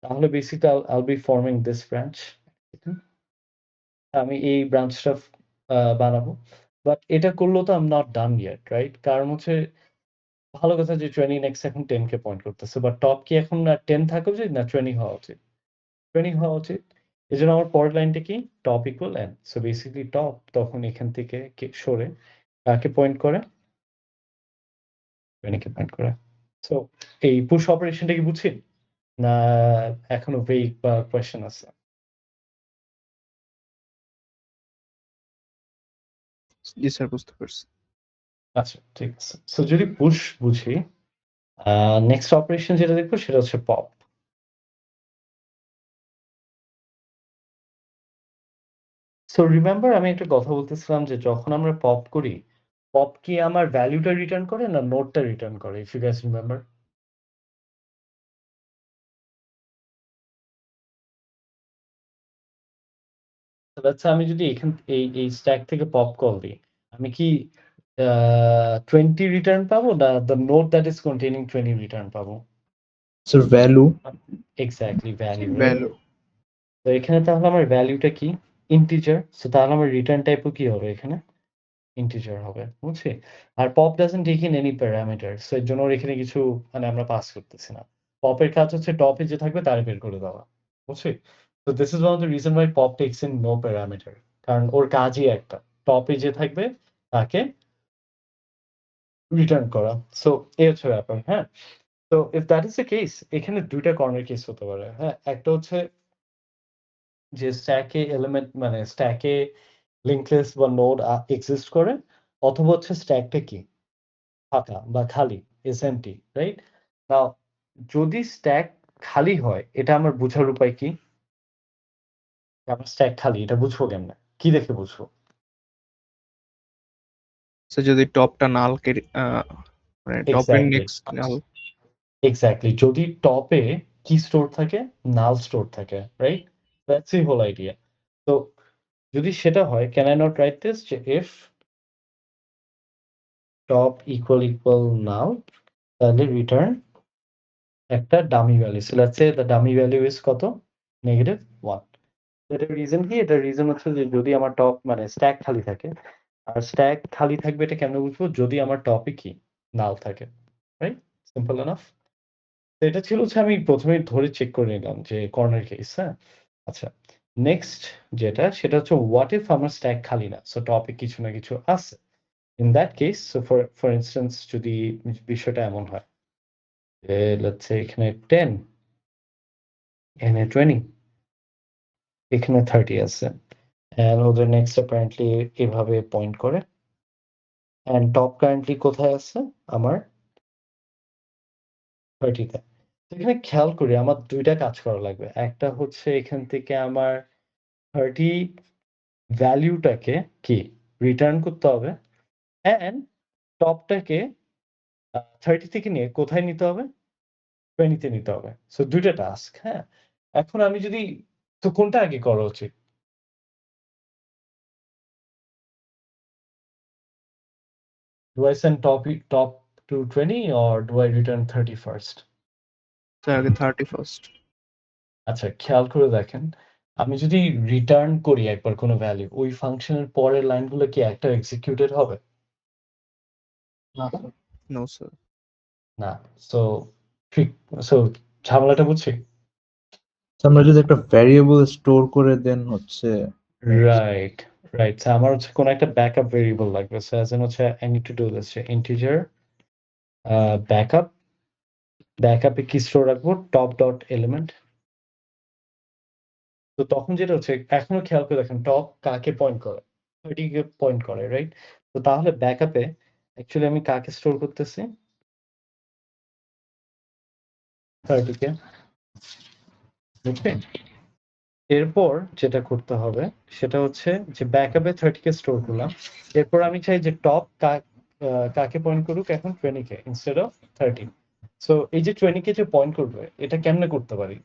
তাহলে basically I'll be forming this branch আমি এই ব্রাঞ্চটা বানাবো। বাট এটা করলেও তো I am not done yet, right? কারণ হচ্ছে ভালো কথা যে 20 নেক্সট এখন 10 কে পয়েন্ট করতেছে। বাট টপ কি এখন 10 থাকা উচিত না 20 হওয়া উচিত? 20 হওয়া উচিত। এজন্য আমার পরের লাইনটা কি? Top equal n। So basically top তখন এখান থেকে সরে কাকে পয়েন্ট করে? 20 কে পয়েন্ট করে। সো এই পুশ অপারেশনটা কি বুঝছেন? না এখনো ভেগ বা কোয়েশ্চেন আছে? জি স্যার, বুঝতে পারছি। আচ্ছা, ঠিক আছে। সো যদি পুশ বুঝি, নেক্সট অপারেশন যেটা দেখবো সেটা হচ্ছে পপ। সো রিমেম্বার আমি একটা কথা বলতেছিলাম যে যখন আমরা পপ করি, পপ কি আমার ভ্যালুটা রিটার্ন করে না নোটটা রিটার্ন করে? If you guys remember? আচ্ছা, আমি যদি এই স্ট্যাক থেকে পপ কল দিই, আমি কি 20 রিটার্ন পাবো না the node that is containing 20 return পাবো? Sir value. Exactly value, right? Value. তো এখানে তাহলে আমার ভ্যালুটা কি? ইন্টিজার। সো তাহলে আমার রিটার্ন টাইপও কি হবে এখানে? ইন্টিজার হবে। বুঝছি? আর pop doesn't take in any parameter. So এর জন্য ওর এখানে কিছু মানে আমরা পাস করতেছি না। পপের কাজ হচ্ছে টপে যে থাকবে তারে বের করে দেওয়া। বুঝছি? তো this is one of the reason why pop takes in no parameter. কারণ ওর কাজই একটা। টপে যে থাকবে তাকে রিটার্ন করা। সো এই হচ্ছে ব্যাপার, হ্যাঁ? তো if that is the case, এখানে ২ টা কর্নার কেস হতে পারে, হ্যাঁ? একটা হচ্ছে যে স্ট্যাকে এলিমেন্ট মানে স্ট্যাকে লিঙ্ক লিস্ট বা নোড এক্সিস্ট করে, অথবা হচ্ছে স্ট্যাকটা কি? ফাঁকা বা খালি, is empty, রাইট? নাও যদি স্ট্যাক খালি হয়, এটা আমার বুঝার উপায় কি? আমার স্ট্যাক খালি, এটা বুঝবো কেমনে? কি দেখে বুঝবো? স্যার যদি টপটা নাল মানে টপের এক্সাক্টলি, নেক্সট নাল। এক্সাক্টলি। যদি টপে কি স্টোর থাকে? নাল স্টোর থাকে, right? That's the whole idea. তো যদি সেটা হয়, can I not write this যে ইফ টপ ইকুয়াল নাল, তাহলে রিটার্ন একটা dummy value. So let's say the dummy value is কত? -1। এটার রিজন কি? এটার রিজন হচ্ছে যে যদি আমার টপ মানে স্ট্যাক খালি থাকে, আর স্ট্যাক খালি থাকবে এটা কেমনে বুঝবো? যদি আমার টপে কি? নাল থাকে, রাইট? Simple enough. তো এটা ছিল হচ্ছে আমি ১ম এই ধরে চেক করে নিলাম যে কর্নার কেস, হ্যাঁ? আচ্ছা, নেক্সট যেটা সেটা হচ্ছে হোয়াট ইফ আমার স্ট্যাক খালি না? সো টপে কিছু না কিছু আছে। In that case so for instance যদি বিষয়টা এমন হয় যে লেটস সে এখানে 10, এখানে 20, এখানে 30 আছে। অ্যান্ড ওদের নেক্সট অ্যাপারেন্টলি এভাবে পয়েন্ট করে। অ্যান্ড টপ কারেন্টলি কোথায় আছে? আমার 30 তে। তো এখানে খেয়াল করি আমার ২ টা কাজ করা লাগবে। একটা হচ্ছে এখান থেকে আমার 30 ভ্যালুটাকে কি? রিটার্ন করতে হবে। অ্যান্ড টপটাকে 30 থেকে নিয়ে কোথায় নিতে হবে? 20 তে নিতে হবে। সো ২ টা টাস্ক, হ্যাঁ? এখন আমি যদি তো কোনটা আগে করা উচিত? Do I send top to 20 or do I return 30 first? Sir আগে 31st। আচ্ছা, খেয়াল করে দেখেন। আমি যদি রিটার্ন করি একবার কোনো ভ্যালু, ওই ফাংশনের পরের লাইনগুলো কি একটাও এক্সিকিউটেড হবে? না স্যার। No sir. না। সো ঠিক সো ঝামেলাটা বুঝছি? আমরা যদি একটা ভ্যারিয়েবল স্টোর করে দেন হচ্ছে রাইট, রাইট। সো আমার হচ্ছে কোনো একটা ব্যাকআপ ভেরিয়েবল লাগবে। সো অ্যাজ ইন হচ্ছে I need to do this যে ইন্টিজার ব্যাকআপ, ব্যাকআপে কি স্টোর রাখবো? Top dot element. তো তখন যেটা হচ্ছে এখনো খেয়াল করে দেখেন টপ কাকে পয়েন্ট করে? 30 কে পয়েন্ট করে, রাইট? তো তাহলে ব্যাকআপে অ্যাকচুয়ালি আমি কাকে স্টোর করতেছি? 30 কে। ওকে? এরপর যেটা করতে হবে সেটা হচ্ছে যে ব্যাকআপে 30 কে স্টোর করলাম। এরপর আমি চাই যে টপ কাকে পয়েন্ট করুক এখন 20 কে ইনস্টেড অফ 30। সো এই যে 20 কে যে পয়েন্ট করবে এটা কেমনে করতে পারি?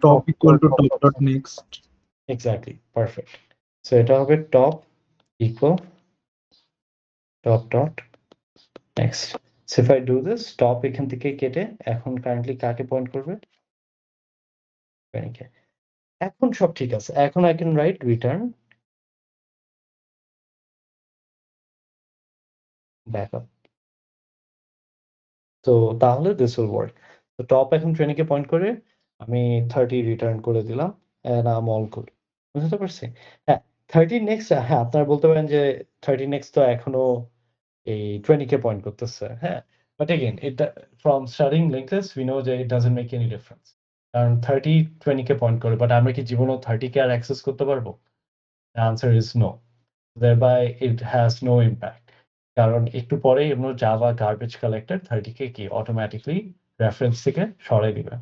Top equal to top dot next. Exactly, perfect. So এটা হবে top equal top dot next. So if I do this, top এখান থেকে কেটে এখন কারেন্টলি কাকে পয়েন্ট করবে? 20 কে। এখন সব ঠিক আছে। এখন I can write return backup. তো তাহলে this will work. তো টপ এখন 20 কে পয়েন্ট করে আমি 30 রিটার্ন করে দিলাম and I'm all good. বুঝতে পারছি? হ্যাঁ, 30 নেক্সট হ্যাঁ, আপনারা বলতে পারেন যে 30 নেক্সট তো এখনো এই 20 কে পয়েন্ট করতেছে। হ্যাঁ, বাট এগেইন এটা from studying linked list we know that it doesn't make any difference. কারণ 30 20 কে পয়েন্ট করে, বাট আমরা কি জীবনেও 30 কে আর অ্যাক্সেস করতে পারবো? The answer is no. Thereby it has no impact. কারণ একটু পরেই আমরা জাভা গার্বেজ কালেক্টর 30 কে কি অটোমেটিক্যালি রেফারেন্স থেকে সরাই দিবে।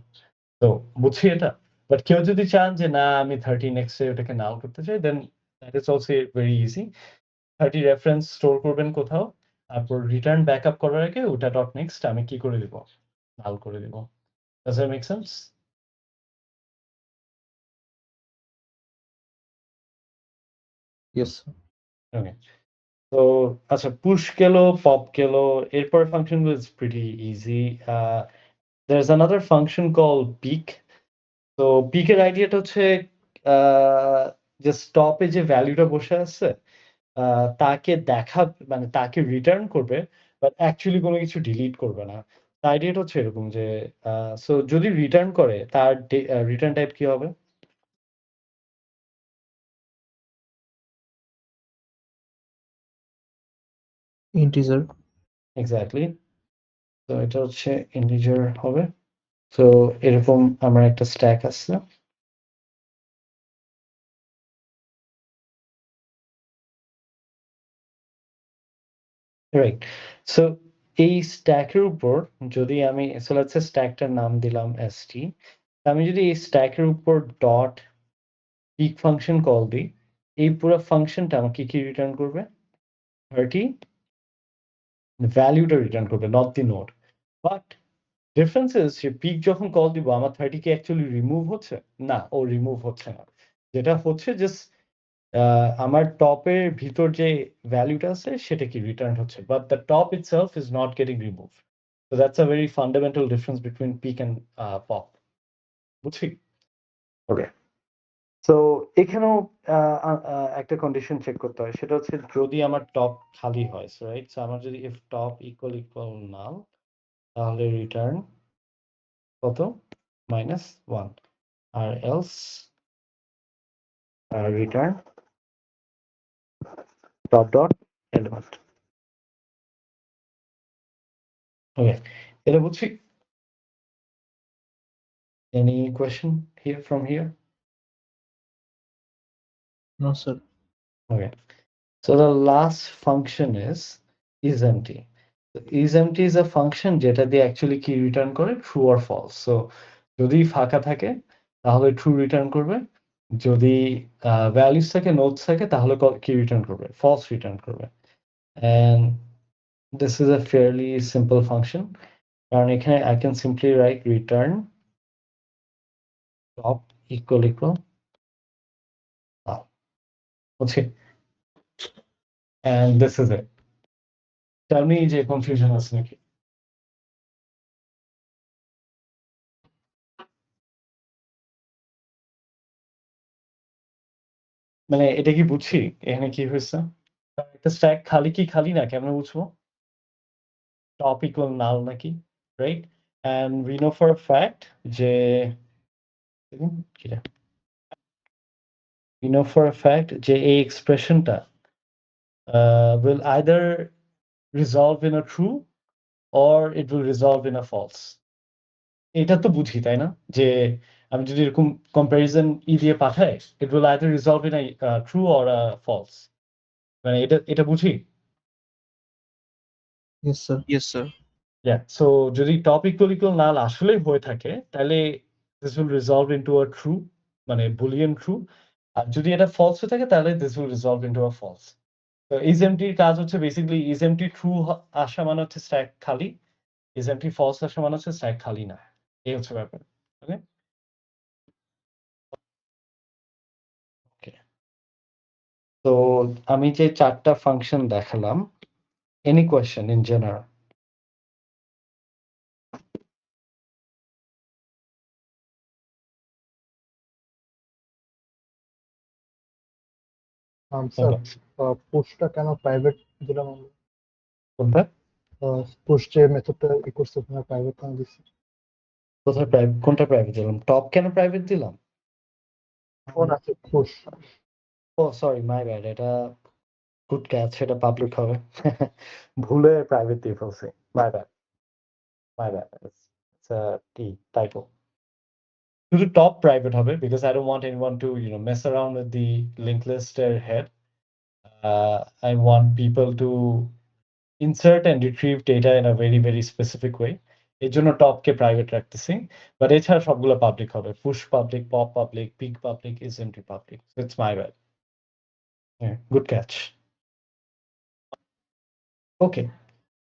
তো বুঝছি এটা। বাট কেউ যদি চান যে না আমি 30 নেক্সট এ ওটাকে নাল করতে চাই, then that is also very easy. 30 reference store করবেন কোথাও, তারপর রিটার্ন ব্যাকআপ করার আগে ওটা ডট নেক্সট আমি কি করে দিব? নাল করে দিব। Does that make sense? Yes, sir. Okay. So আচ্ছা, পুশ গেল, পপ গেল, এরপর function was pretty easy. There's another function called peek. তো peek এর আইডিয়াটা হচ্ছে যে স্টপে যে ভ্যালুটা বসে আছে তাকে মানে তাকে রিটার্ন করবে, বাট অ্যাকচুয়ালি কোনো কিছু ডিলিট করবে না। আইডিয়াটা হচ্ছে এরকম যে সো যদি রিটার্ন করে তার রিটার্ন টাইপ কি হবে? Integer. এক্স্যাক্টলি। তো এটা হচ্ছে ইন্টিজার হবে। তো এরকম আমার একটা স্ট্যাক আছে। রাইট। সো এই স্ট্যাকের উপর যদি আমি লেটস সে স্ট্যাকটার নাম দিলাম এসটি, আমি যদি এই স্ট্যাকের উপর ডট পিক ফাংশন কল দিই, এই পুরো ফাংশনটা আমাকে কি রিটার্ন করবে? 30 ভ্যালুটা রিটার্ন করবে, not the node. But difference is যে পিক যখন কল দিব আমার 30 কি অ্যাকচুয়ালি রিমুভ হচ্ছে? না, ও রিমুভ হচ্ছে না। যেটা হচ্ছে জাস্ট আমার টপের ভিতর যে ভ্যালুটা আছে সেটা কি রিটার্ন হচ্ছে, but the top itself is not getting remove. So that's a very fundamental difference between peak and pop. বুঝছি? ওকে। সো এখানেও একটা কন্ডিশন চেক করতে হয়, সেটা হচ্ছে যদি আমার টপ খালি হয়, রাইট? সো আমার যদি if top equal null, তাহলে রিটার্ন কত? -1, আর else return top dot element. ওকে, এটা বুঝছি? Any question here from here? No, sir. Okay. So the last function is empty. So isEmpty is a function যেটা দিয়ে actually কি return করে? True or false. So যদি ফাঁকা থাকে তাহলে true রিটার্ন করবে, যদি ভ্যালুস থাকে, নোটস থাকে, তাহলে কি রিটার্ন করবে? False রিটার্ন করবে। And this is a fairly simple function, কারণ এখানে I can simply write return top equal বুঝছি? And this is it. Tell me যে confusion আছে নাকি? মানে এটা কি বুঝছি এখানে কি হয়েছে? একটা স্ট্যাক খালি কি খালি না কেমনে বুঝবো? টপ ইকুয়াল নাল নাকি, right? And we know for a fact যে we know for a fact যে এই এক্সপ্রেশনটা will either resolve in a true or it will resolve in a false. এটা তো বুঝি, তাই না? যে আমি যদি এরকম কম্পারিজন দিয়ে পাঠাই, it will either resolve in a true or a false. মানে এটা বুঝি? Yes, sir. Yes, sir. So যদি টপ ইকুয়াল নাল আসলেই হয়ে থাকে তাহলে this will resolve into a true, মানে বুলিয়ান ট্রু। আর যদি এটা ফলস হয়ে থাকে তাহলে this will resolve into a false. তো isEmpty কাজ হচ্ছে বেসিক্যালি isEmpty ট্রু আসা মানে হচ্ছে স্ট্যাক খালি, isEmpty ফলস আসা মানে হচ্ছে স্ট্যাক খালি না। এই হচ্ছে ব্যাপার। ওকে? ওকে। তো আমি যে 4টা ফাংশন দেখালাম, any question in general? Sir বলো। পুশটা কেন প্রাইভেট দিলাম আমরা? কোনটা? পুশ যে মেথডটা করছে ওখানে প্রাইভেট কেন দিচ্ছি? কোথায় প্রাইভেট? কোনটা প্রাইভেট দিলাম? টপ কেন প্রাইভেট দিলাম? কোন আছে push? Oh sorry, my bad. এটা গুড ক্যাচ, সেটা পাবলিক হবে। ভুলে প্রাইভেট দিয়ে ফেলছি। My bad, my bad. It's কি টাইপো। শুধু টপ প্রাইভেট হবে because I don't want anyone to mess around with the link লিস্টের head. I want people to insert and retrieve data in a very very specific way. এর জন্য টপকে private রাখতেছি, but এছাড়া সবগুলো public হবে। Push public, pop public, peek public, is empty public. It's my bad. Good catch. Okay,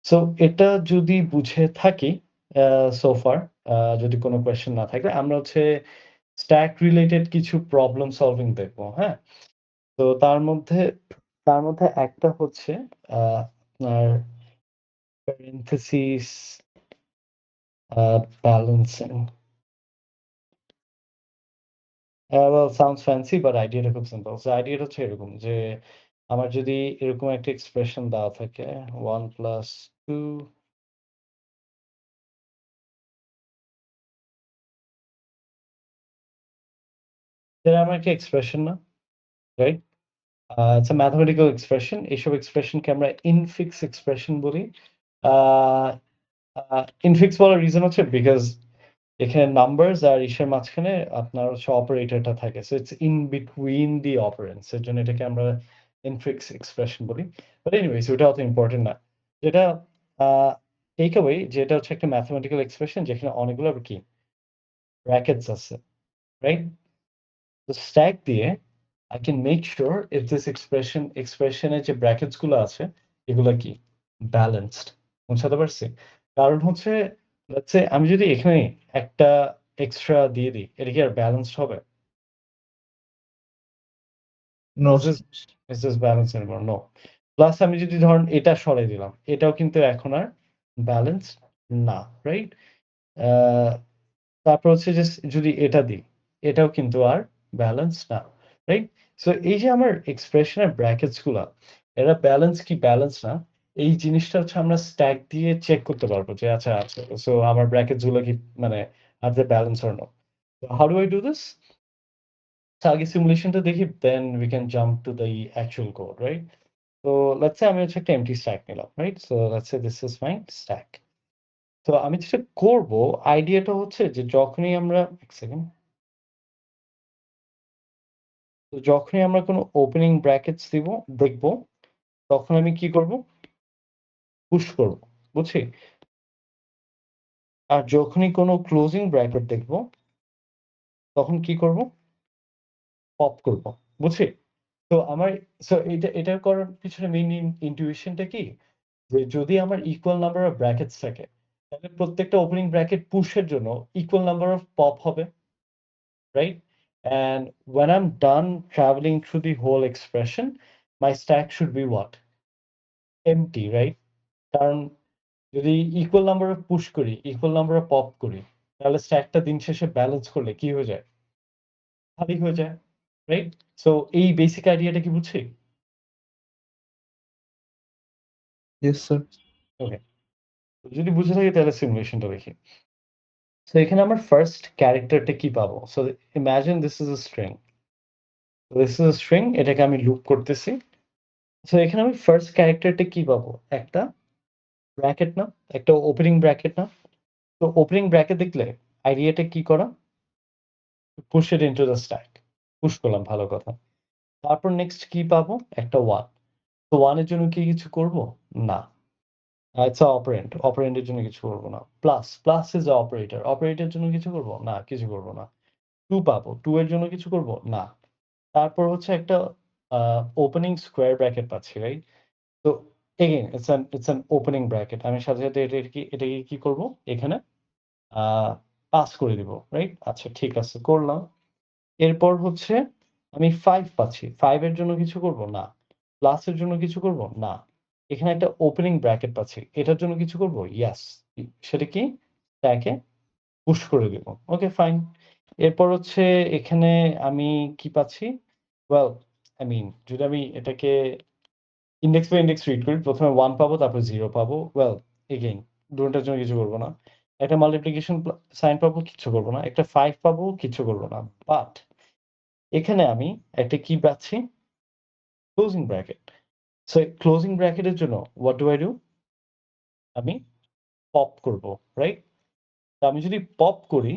so এটা যদি বুঝে থাকি সো ফার, যদি কোনো কোয়েশ্চেন না থাকে, আমরা হচ্ছে স্ট্যাক রিলেটেড কিছু প্রবলেম সলভিং দেখবো। হ্যাঁ, তো তার মধ্যে একটা হচ্ছে আপনার parenthesis balancing. well sounds fancy but আইডিয়াটা খুব সিম্পল। সো আইডিয়াটা হচ্ছে এরকম যে আমার যদি এরকম একটা এক্সপ্রেশন দেওয়া থাকে 1 + 2 এটা আমার একটা এক্সপ্রেশন না, right? It's a mathematical expression. এইসব এক্সপ্রেশনকে আমরা ইনফিক্স এক্সপ্রেশন বলি। ইনফিক্স বলার রিজন হচ্ছে বিকজ এখানে নাম্বারস আর ইসের মাঝখানে আপনার হচ্ছে অপারেটরটা থাকে। So it's in between the operands. এর জন্য এটাকে আমরা ইনফিক্স এক্সপ্রেশন বলি। বাট এনিওয়েজ ওটা অত ইম্পর্টেন্ট না। যেটা টেক অ্যাওয়ে, যেটা হচ্ছে একটা ম্যাথমেটিক্যাল এক্সপ্রেশন যেখানে অনেকগুলো কি ব্র্যাকেটস আছে, রাইট? তো স্ট্যাক দিয়ে I can make sure if this expression-এর যে ব্র্যাকেটস গুলো আছে এগুলা কি ব্যালেন্সড। বুঝাতে পারছি? কারণ হচ্ছে লেটস সে আমি যদি এখানে একটা এক্সট্রা দিয়ে দিই, এটা কি আর ব্যালেন্সড হবে? No Is this balanced anymore? No. Plus আমি যদি ধরেন এটা সরাই দিলাম, এটাও কিন্তু এখন আর ব্যালেন্সড না, রাইট? তারপর হচ্ছে যে যদি এটা দিই, এটাও কিন্তু আর ব্যালেন্সড না, রাইট? সো এই যে আমার এক্সপ্রেশনের ব্র্যাকেটস গুলা, এরা ব্যালেন্স কি ব্যালেন্স না, এই জিনিসটা হচ্ছে আমরা স্ট্যাক দিয়ে চেক করতে পারবো যে আচ্ছা আছে। সো আমার ব্র্যাকেটস গুলো কি মানে আর they balance or no. How do I do this? আগে সিমুলেশনটা দেখি, then we can jump to the actual code, right? তো লেটস সে আমি হচ্ছে একটা এমটি স্ট্যাক নিলাম, right? So let's say this is my stack. তো আমি যেটা করব, আইডিয়াটা হচ্ছে যে যখনই আমরা এক সেকেন্ড, তো যখনই আমরা কোনো ওপেনিং ব্র্যাকেটস দেখব, তখন আমি কি করব? পুশ করব। বুঝছি? আর যখনই কোনো ক্লোজিং ব্র্যাকেট দেখব, তখন কি করব? পপ করব। বুঝছি? তো আমার এটা করার পিছনে মেইন ইনটিউশনটা কি? যে যদি আমার ইকুয়াল নাম্বার অফ ব্র্যাকেটস থাকে, তাহলে প্রত্যেকটা ওপেনিং ব্র্যাকেট পুশের জন্য ইকুয়াল নাম্বার অফ পপ হবে, right? And when I'm done traveling through the whole expression, my stack should be what? Empty, right? কারণ যদি ইকুয়াল নাম্বার অফ পুশ করি, equal number of pop করি, তাহলে স্ট্যাকটা দিন শেষে balance করলে কি হয়ে যায়? খালি হয়ে যায়, রাইট? সো এই বেসিক আইডিয়াটা কি বুঝছি? Yes sir. ওকে, যদি বুঝে থাকি তাহলে সিমুলেশনটা দেখি। সো এখানে আমার ফার্স্ট ক্যারেক্টারটা কি পাবো? So imagine this is a string. This is a string, এটাকে আমি লুপ করতেছি। সো এখানে আমি ফার্স্ট ক্যারেক্টারটা কি পাবো? একটা ব্র্যাকেট না? একটা ওপেনিং ব্র্যাকেট না? তো ওপেনিং ব্র্যাকেট দেখলে আইডিয়াটা কি করা? Push it into the stack. Push করলাম, ভালো কথা। তারপর নেক্সট কি পাবো? একটা 1। তো 1 এর জন্য কি কিছু করব? না। It's a operand. অপারেন্ডের জন্য কিছু করব না। Plus is a operator. অপারেটরের জন্য কিছু করব? না, কিছু করব না। 2 পাবো। 2 এর জন্য কিছু করব? না। তারপর হচ্ছে একটা ওপেনিং স্কোয়ার ব্র্যাকেট পাচ্ছি, রাইট? তো again it's an opening bracket. আমি সাথে সাথে এটাকে কি করব? এখানে পাস করে দিব, রাইট? আচ্ছা ঠিক আছে, করলাম। এরপর হচ্ছে আমি 5 পাচ্ছি। 5 এর জন্য কিছু করব? না। প্লাস এর জন্য কিছু করব? না। এখানে একটা ওপেনিং ব্র্যাকেট পাচ্ছি। এটার জন্য কিছু করব? ইয়েস। সেটা কি? স্ট্যাকে পুশ করে দিব। Okay fine. এরপর হচ্ছে এখানে আমি কি পাচ্ছি? ওয়েল আই মিন যদি আমি এটাকে ইন্ডেক্স বাই ইন্ডেক্স রিড করি, প্রথমে 1 পাবো, তারপর 0 পাবো। ওয়েল, এগেইন দুটোটার জন্য কিছু করব না। একটা মাল্টিপ্লিকেশন সাইন পাবো, কিচ্ছু করব না। একটা 5 পাবো, কিচ্ছু করব না। বাট এখানে আমি একটা কি পাচ্ছি? Closing bracket. সো ক্লোজিং ব্র্যাকেটের জন্য হোয়াট ডু আই ডু? আমি পপ করব, রাইট? তো আমি যদি পপ করি,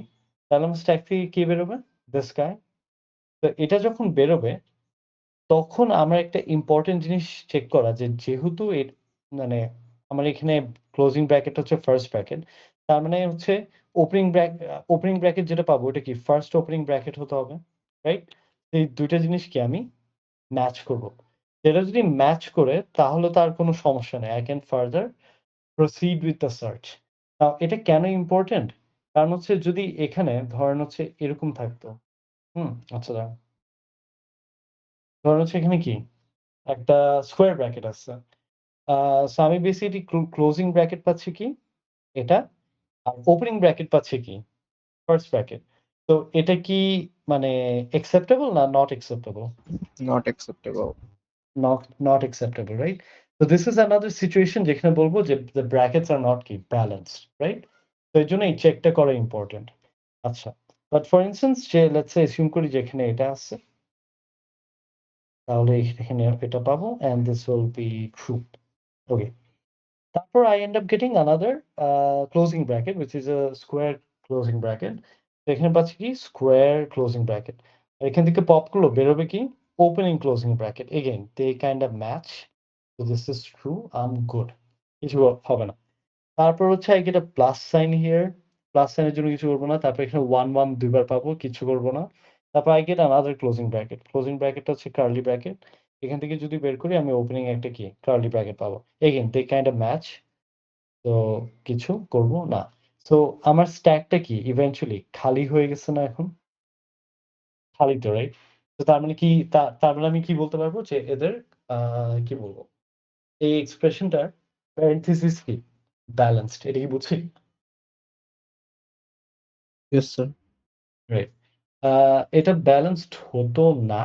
তাহলে আমার স্ট্যাক থেকে কি বেরোবে? This guy. তো এটা যখন বেরোবে, তখন আমার একটা ইম্পর্টেন্ট জিনিস চেক করা যে যেহেতু মানে আমার এখানে ক্লোজিং ব্র্যাকেট হচ্ছে ফার্স্ট ব্র্যাকেট, তার মানে হচ্ছে ওপেনিং ব্র্যাকেট যেটা পাবো ওটা কি ফার্স্ট ওপেনিং ব্র্যাকেট হতে হবে, রাইট? এই দুইটা জিনিস কি আমি ম্যাচ করব। সেটা যদি ম্যাচ করে তাহলে তার কোনো সমস্যা নেই। I can further proceed with the search. এটা কেন ইম্পর্টেন্ট? কারণ হচ্ছে যদি এখানে ধরেন হচ্ছে এরকম থাকতো, আচ্ছা দাঁড়ান। ধরেন হচ্ছে এখানে কি একটা স্কোয়ার ব্র্যাকেট আছে। সো আমি বেসিক্যালি ক্লোজিং ব্র্যাকেট পাচ্ছি কি এটা, আর ওপেনিং ব্র্যাকেট পাচ্ছি কি ফার্স্ট ব্র্যাকেট। তো এটা কি মানে অ্যাকসেপ্টেবল না not acceptable? Not acceptable. Not acceptable, right? So this is another situation যেখানে বলবো যে the brackets are not কি balanced, right? তো এর জন্য এই চেকটা করা ইম্পর্টেন্ট। আচ্ছা, বাট ফর ইনস্ট্যান্স যে লেটস সে অ্যাসিউম করি যে এখানে এটা আছে, তাহলে এখানে এটা পাবো and this will be true. Okay. তারপর I end up getting another closing bracket which is a square closing bracket. তো এখানে পাচ্ছি কি square closing bracket. এখান থেকে পপ করলো বেরোবে কি opening closing bracket. Again, they kind of match. So this is true. I'm good. কিছু হবে না। তারপর হচ্ছে I get a plus sign here. Plus সাইনের জন্য কিছু করবো না। তারপর এখানে 1 1 দুইবার পাবো, কিছু করবো না। তারপর I get another closing bracket. Closing ব্র্যাকেটটা হচ্ছে কার্লি ব্র্যাকেট। এখান থেকে যদি বের করি আমি ওপেনিং একটা কি কার্লি ব্র্যাকেট পাবো। Again, they kind of match. তো কিছু করব না। সো আমার স্ট্যাকটা কি ইভেনচুয়ালি খালি হয়ে গেছে না এখন? খালি তো, রাইট? তো তার মানে কি তার মানে আমি কি বলতে পারবো যে এদের কি বলবো? এই এক্সপ্রেশনটার প্যারেনথেসিস কি ব্যালেন্সড। এটা কি বুঝছি? Yes sir. রাইট। এটা ব্যালেন্সড হতো না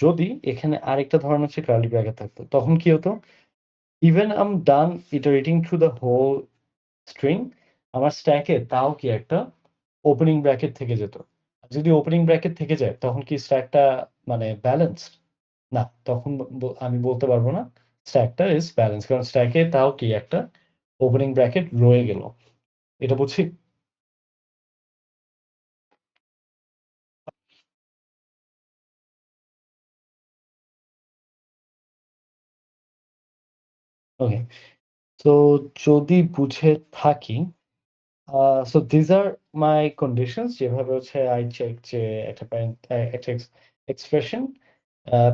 যদি এখানে আরেকটা ধরন হচ্ছে কার্লি ব্র্যাকেট থাকতো। তখন কি হতো? Even I am done iterating through the whole string, আমার স্ট্যাকে তাও কি একটা ওপেনিং ব্র্যাকেট থেকে যেত। যদি ওপেনিং ব্র্যাকেট থেকে যায় তখন কি স্ট্যাকটা মানে ব্যালেন্সড? না, তখন আমি বলতে পারবো না স্ট্যাকটা ইজ ব্যালেন্স, কারণ স্ট্যাকে তাও কি একটা ওপেনিং ব্র্যাকেট রয়ে গেল। এটা বুঝছি? ওকে, তো যদি বুঝে থাকি, so these are my conditions যেভাবে হচ্ছে আই চেক যে একটা একটা expression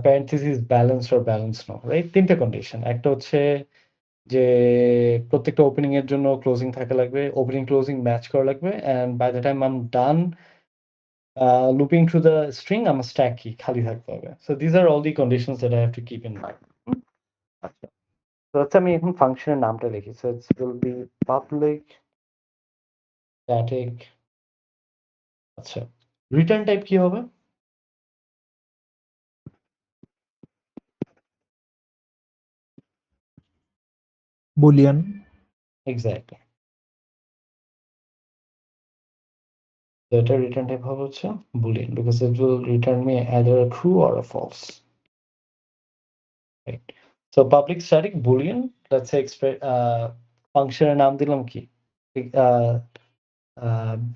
parenthesis balanced or balance no, right? তিনটা কন্ডিশন। একটা হচ্ছে যে প্রত্যেকটা ওপেনিং এর জন্য ক্লোজিং থাকা লাগবে, ওপেনিং ক্লোজিং ম্যাচ করা লাগবে, and by the time I am done looping through the string আমার স্ট্যাক কি খালি থাকতে হবে। So these are all the conditions that I have to keep in mind. আচ্ছা, তো হচ্ছে আমি এখন ফাংশনের নামটা লিখি। So it's will be public static. আচ্ছা, রিটার্ন টাইপ কি হবে? বুলিয়ান। এক্স্যাক্টলি। তো এটা রিটার্ন টাইপ হবে হচ্ছে boolean, because it will return me either a true or a false. Right. So public static boolean, let's say ফাংশনের নাম দিলাম কি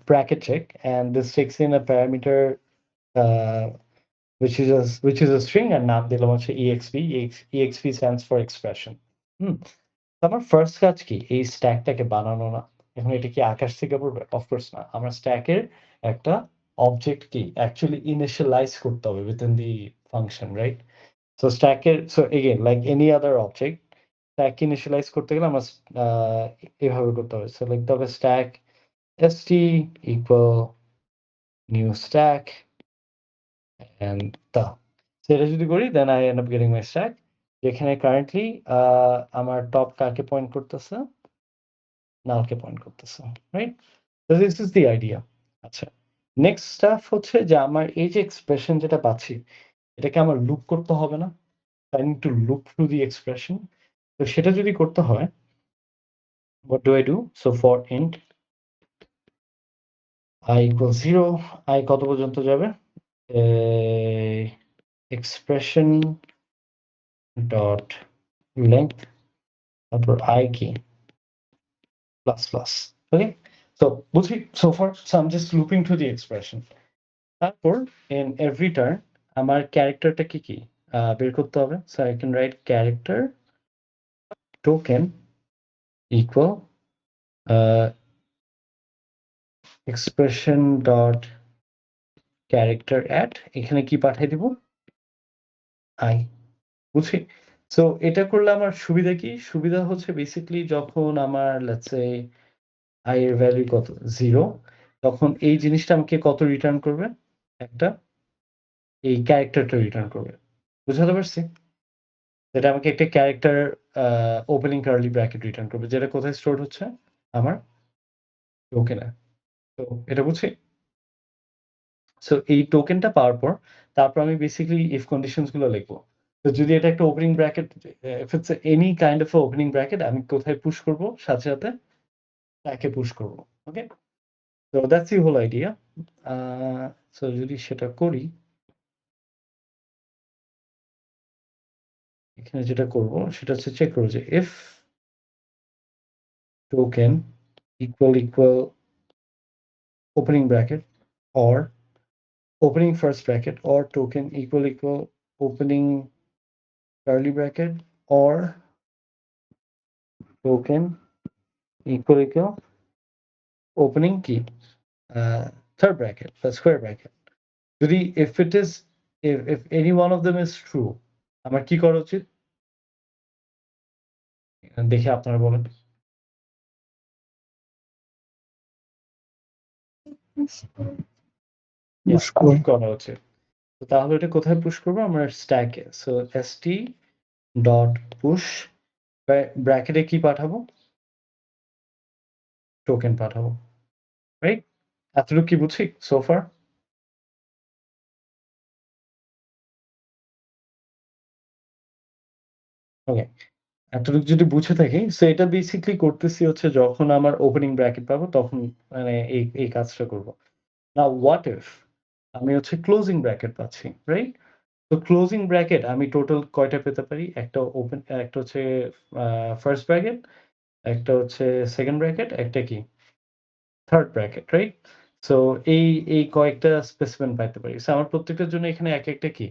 bracket check, and this takes in a parameter which is a string, and নাম দিলাম হচ্ছে exp. exp stands for expression. তো আমার first কাজ কি এই স্ট্যাকটাকে বানানো না। এখন এটা কি আকাশ থেকে পড়বে? অফকোর্স না। আমার স্ট্যাকের একটা অবজেক্ট কি অ্যাকচুয়ালি ইনিশিয়ালাইজ করতে হবে within the function, right? So so again, like any other object, stack initialize করতে গেলে আমরা এভাবে করতে হবে। So লিখতে হবে stack st equal new stack and the. So এটা যদি করি then I end up getting my stack, যেখানে কারেন্টলি আমার টপ কাকে পয়েন্ট করতেছে? নালকে পয়েন্ট করতেছে, right? So this is the idea. আচ্ছা, নেক্সট স্টাফ হচ্ছে যে আমার এই যে এক্সপ্রেশন যেটা পাচ্ছি, এটাকে আমার লুপ করতে হবে না? I need to loop through the expression. তো সেটা যদি করতে হয়, what do I do? So for int I equals 0, I কত পর্যন্ত যাবে? Expression dot length তারপর I কি? plus. Okay? So বুঝি so far? So I'm just looping through the expression. তারপর in every turn আমার ক্যারেক্টারটা কি? বের করতে হবে। So I can write character token equal expression dot character at এখানে কি পাঠিয়ে দিব? I বুঝছি? সো এটা করলে আমার সুবিধা কি? সুবিধা হচ্ছে বেসিক্যালি যখন আমার লেটস সে I এর ভ্যালু কত? 0 তখন এই জিনিসটা আমাকে কত রিটার্ন করবে? একটা এই ক্যারেক্টারটা রিটার্ন করবে। বুঝাতে পারছি? এটা আমাকে একটা character opening curly bracket return করবে। যেটা কোথায় স্টোরড হচ্ছে? আমার টোকেনে। তো এটা বুঝছি? সো এই টোকেনটা পাওয়ার পর তারপর আমি বেসিক্যালি ইফ কন্ডিশনস গুলো লিখবো। তো যদি এটা একটা opening bracket if it's any kind of opening bracket আমি কোথায় পুশ করব? সাথে তাকে পুশ করব। Okay? So that's the whole idea. So যদি সেটা করি এখানে যেটা করব সেটা হচ্ছে চেক করব যে if token equal opening bracket or opening first bracket or token equal opening curly bracket or token equal opening key third bracket the square bracket যদি if it is if any one of them is true আমার কি করা উচিত দেখে আপনারা বলেন push push করা উচিত তো তাহলে এটা কোথায় পুশ করব আমরা স্ট্যাকে সো st ডট পুশ ব্র্যাকেটে কি পাঠাবো টোকেন পাঠাবো রাইট এতটুকু কি বুঝছি সো ফার ওকে এতটুকু যদি বুঝে থাকি সো এটা বেসিক্যালি করতেছি হচ্ছে যখন আমার ওপেনিং ব্র্যাকেট পাবো তখন মানে এই কাজটা করব নাও হোয়াট ইফ আমি হচ্ছে ক্লোজিং ব্র্যাকেট পাচ্ছি রাইট তো ক্লোজিং ব্র্যাকেট আমি টোটাল কয়টা পেতে পারি একটা ওপেন একটা হচ্ছে ফার্স্ট ব্র্যাকেট একটা হচ্ছে সেকেন্ড ব্র্যাকেট একটা কি থার্ড ব্র্যাকেট রাইট সো এই কয়েকটা স্পেসিমেন পাইতে পারি সো আমার প্রত্যেকটার জন্য এখানে এক একটা কি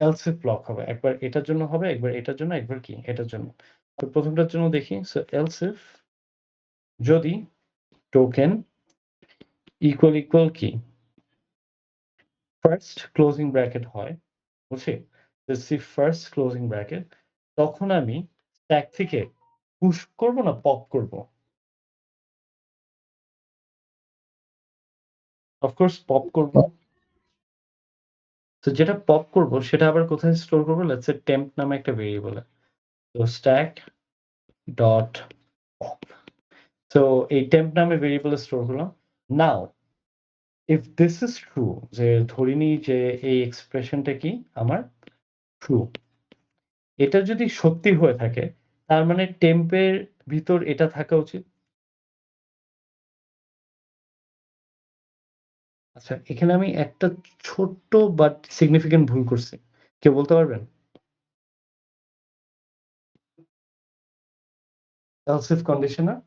else if ব্লক হবে একবার এটার জন্য হবে একবার এটার জন্য একবার কি এটার জন্য তো প্রথমটার জন্য দেখি সো else if যদি টোকেন ইকুয়াল কি ফার্স্ট ক্লোজিং ব্র্যাকেট হয় বুঝছি ফার্স্ট ক্লোজিং ব্র্যাকেট তখন আমি স্ট্যাক থেকে পুশ করব না পপ করব অফকোর্স পপ করব তো যেটা পপ করব সেটা আবার কোথায় স্টোর করবো লেটস সে টেম্প নামে একটা ভেরিয়েবলে তো স্ট্যাক ডট পপ তো এই টেম্প নামে ভেরিয়েবলে স্টোর করলাম নাও if this is true যে ধরে নিই যে এই এক্সপ্রেশনটা কি আমার ট্রু এটা যদি সত্যি হয়ে থাকে তার মানে টেম্পের ভিতর এটা থাকা উচিত আচ্ছা এখানে আমি একটা ছোট্ট বাট সিগনিফিকেন্ট ভুল করছি কেউ বলতে পারবেন else if কন্ডিশনার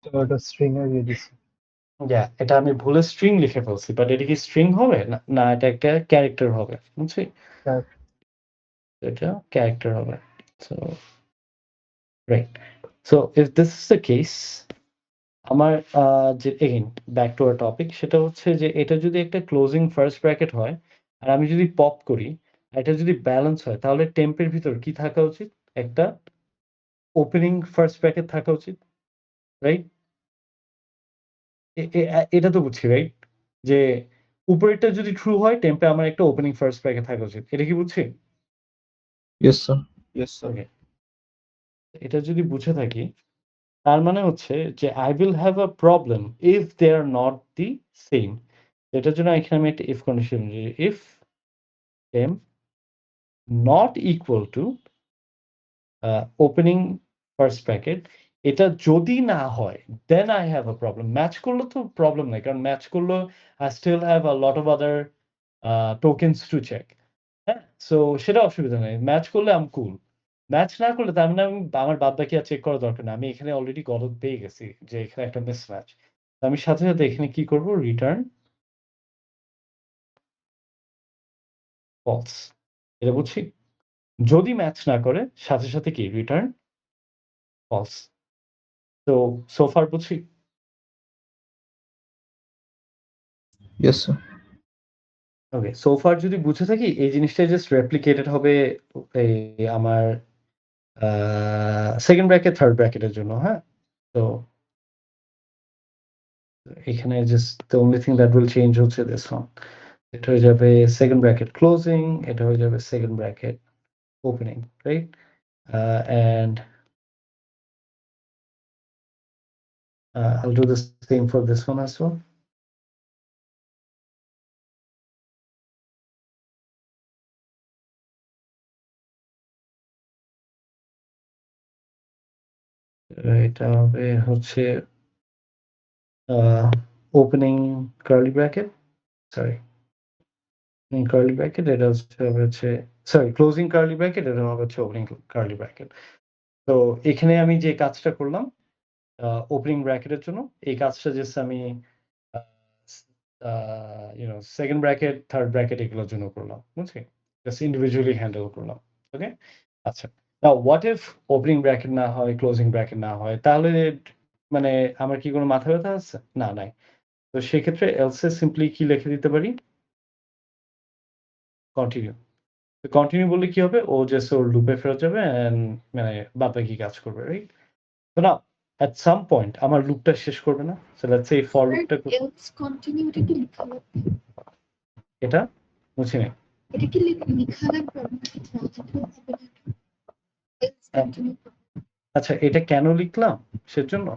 তো এটা স্ট্রিং এ দিয়ে দিছি এটা আমি ভুলে স্ট্রিং লিখে ফেলছি বাট এটা কি স্ট্রিং হবে না এটা একটা ক্যারেক্টার হবে বুঝছি এটা ক্যারেক্টার হবে so right so if this is the case আমার যে again back to our topic সেটা হচ্ছে যে এটা যদি একটা ক্লোজিং ফার্স্ট ব্র্যাকেট হয় আর আমি যদি পপ করি এটা যদি ব্যালেন্স হয় তাহলে টেম্পের ভিতর কি থাকা উচিত একটা ওপেনিং ফার্স্ট ব্র্যাকেট থাকা উচিত রাইট এটা তো বুঝছি রাইট যে উপরেরটা যদি ট্রু হয় টেম্পে আমার একটা ওপেনিং ফার্স্ট ব্র্যাকেট থাকা উচিত এটা কি বুঝছি yes sir yes sir okay এটা যদি বুঝে থাকি তার মানে হচ্ছে যে I will have a problem if they are not the same এটার জন্য এখানে আমি একটা if condition if m not equal to opening first bracket, এটা যদি না হয় then I have a problem. Match করলে তো প্রবলেম নাই, কারণ ম্যাচ করলে I still have a lot of other tokens to check. হ্যাঁ, সো সেটা অসুবিধা নেই, ম্যাচ করলে I'm cool. ম্যাচ না করলে তার মানে আমি আমার বাদ বাকি আর চেক করার দরকার নেই, আমি এখানে অলরেডি গলদ পেয়ে গেছি যে এখানে একটা মিসম্যাচ। আমি সাথে সাথে এখানে কি করব, রিটার্ন ফলস, এটা বুঝছি। যদি ম্যাচ না করে সাথে সাথে কি রিটার্ন ফলস। তো সোফার বুঝছি। Yes sir. ওকে, সোফার যদি বুঝে থাকি এই জিনিসটা জাস্ট রেপ্লিকেটেড হবে এই আমার সেকেন্ড ব্র্যাকেট থার্ড ব্র্যাকেটের জন্য। হ্যাঁ, তো এখানে just the only thing that will change হচ্ছে দিস ওয়ান, এটা হয়ে যাবে সেকেন্ড ব্র্যাকেট ক্লোজিং, এটা হয়ে যাবে second bracket opening, right? And I'll do the same for this one as well. এটা হবে হচ্ছে opening curly bracket, sorry curly bracket, এটা হচ্ছে সরি ক্লোজিং কার্লি ব্র্যাকেট, এটা হবে হচ্ছে ওপেনিং কার্লি ব্র্যাকেট। তো এখানে আমি যে কাজটা করলাম ওপেনিং ব্র্যাকেটের জন্য, এই কাজটা জাস্ট আমি সেকেন্ড ব্র্যাকেট থার্ড ব্র্যাকেট এগুলোর জন্য করলাম, বুঝছি? জাস্ট ইন্ডিভিজুয়ালি হ্যান্ডেল করলাম। ওকে, আচ্ছা, now what if opening bracket না হয়, ক্লোজিং ব্র্যাকেট না হয়, তাহলে মানে আমার কি কোনো মাথা ব্যথা আছে? না, নাই। তো সেক্ষেত্রে এলসে সিম্পলি কি লিখে দিতে পারি, কন্টিনিউ। কন্টিনিউ বললে কি হবে, ও জাস্ট ওর লুপে ফেরত যাবে এন্ড মানে বাদবাকি কাজ করবে, রাইট? তো না, at some point আমার লুপটা শেষ করবে না। সো লেটস সে ফর লুপটা এলস কন্টিনিউটি কি লেখা লাগবে? এটা বুঝি নাই। এটা কি লেখা লাগবে নাকি ট্রান্সলেট হবে না? Else continue. আচ্ছা, এটা কেন লিখলাম সেজন্য?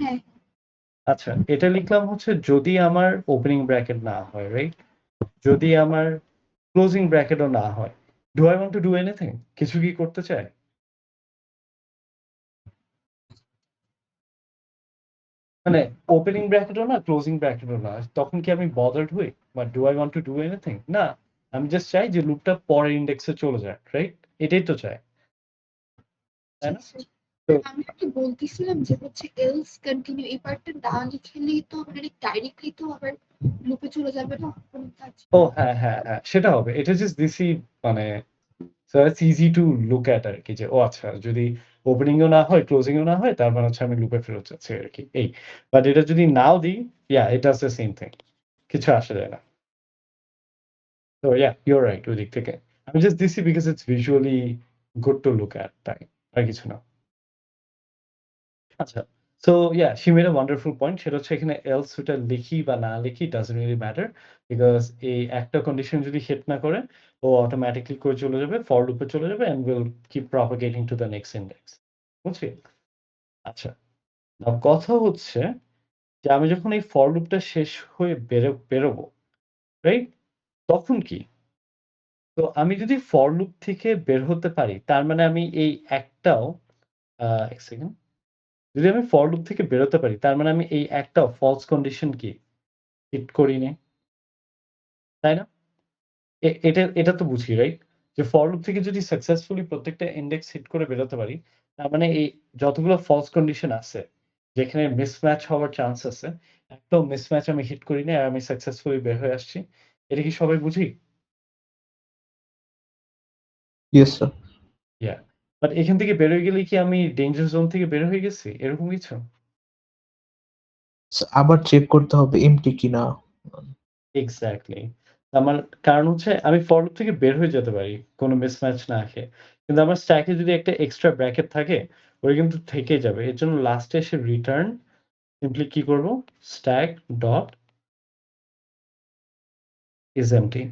হ্যাঁ, আচ্ছা, এটা লিখলাম হচ্ছে যদি আমার ওপেনিং ব্র্যাকেট না হয়, রাইট? যদি আমার ক্লোজিং ব্র্যাকেটও না হয়, do I want to do anything? কিছু কি করতে চাই? মানে ওপেনিং ব্র্যাকেটও না, ক্লোজিং ব্র্যাকেটও না, তখন কি আমি বদার্ড হই? বা do I want to do anything? না, আমি জাস্ট চাই যে লুপটা পরের ইন্ডেক্সে চলে যায়, রাইট? এটাই তো চাই, তাই না? তো আমি কি বলতেছিলাম যে হচ্ছে এলস কন্টিনিউ এই পার্টটা না লিখলেই তো মানে ডাইরেক্টলি তো আবার লুপে চলে যাবে না কোনো কাজ। ও হ্যাঁ, হ্যাঁ, হ্যাঁ, সেটা হবে। এটা জাস্ট দিছি মানে so it's easy to look at আর কি, যে ও আচ্ছা, যদি ওপেনিং ও না হয়, ক্লোজিং ও না হয়, তার মানে হচ্ছে আমি লুপে ফেরত যাচ্ছি আর কি, এই। বাট এটা যদি নাও দিই, yeah it does the same thing, কিছু আসে যায় না। তো ইয়া ইউ আর রাইট ওই দিক থেকে। আমি জাস্ট দিছি because it's visually good to look এট, তাই আর কিছু না। আচ্ছা, so yeah she made a wonderful point, সেটা হচ্ছে এখানে এলস ওটা লিখি বা না লিখি ডাজন্ট রিয়েলি ম্যাটার, বিকজ এই একটা কন্ডিশন যদি হিট না করে, ও অটোমেটিক্যালি করে চলে যাবে, ফর লুপে চলে যাবে and will keep propagating to the next index, বুঝছি? আচ্ছা, নাও কথা হচ্ছে যে আমি যখন এই ফর লুপটা শেষ হয়ে বেরোবো, রাইট? তখন কি? তো আমি যদি ফর লুপ থেকে বের হতে পারি, তার মানে আমি এই একটাও এক সেকেন্ড, যদি আমি ফর লুপ থেকে বেরোতে পারি, তার মানে আমি এই একটাও ফলস কন্ডিশন কি হিট করি নাই, তাই না? এটা তো বুঝি, রাইট? যে ফর লুপ থেকে যদি সাকসেসফুলি প্রত্যেকটা ইন্ডেক্স হিট করে বেরোতে পারি, তার মানে এই যতগুলো ফলস কন্ডিশন আছে, যেখানে মিসম্যাচ হওয়ার চান্স আছে, একটাও মিসম্যাচ আমি হিট করি নাই আর আমি সাকসেসফুলি বের হয়ে আসছি। এটা কি সবাই বুঝি? Yes sir. ইয়া। বাট এখান থেকে বের হয়ে গেলেই কি আমি ডেঞ্জার জোন থেকে বের হয়ে গেছি? এরকম কিছু? আবার চেক করতে হবে এমটি কিনা। এক্সাক্টলি। আমার কারণ হচ্ছে আমি ফর লুপ থেকে বের হয়ে যেতে পারি কোনো মিসম্যাচ না খেয়ে। কিন্তু আমার স্ট্যাকে যদি একটা এক্সট্রা ব্র্যাকেট থাকে, ওটা কিন্তু থেকেই যাবে। এর জন্য লাস্টে এসে রিটার্ন সিম্পলি কি করব? Stack dot is empty.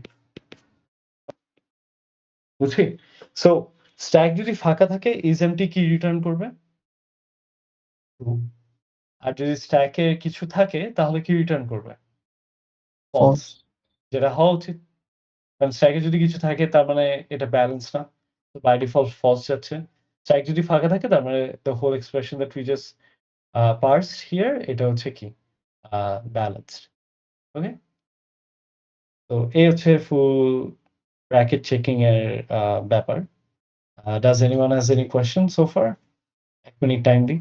বুঝি? সো স্ট্যাক যদি ফাঁকা থাকে, ইজ এম্পটি কি রিটার্ন করবে? ট্রু। আর যদি স্ট্যাকে কিছু থাকে তাহলে কি রিটার্ন করবে? ফলস। ফলস। যেটা হওয়া উচিত। কারণ স্ট্যাকে যদি কিছু থাকে তার মানে এটা ব্যালেন্স না। তো বাই ডিফল্ট ফলস যাচ্ছে। স্ট্যাক যদি ফাঁকা থাকে তার মানে the whole expression that we just parsed here এটা হচ্ছে কি? Balanced. ওকে? তো এই হচ্ছে ফুল ব্র্যাকেট চেকিং এর ব্যাপার। Does anyone has any questions so far? ১ minute time দিই।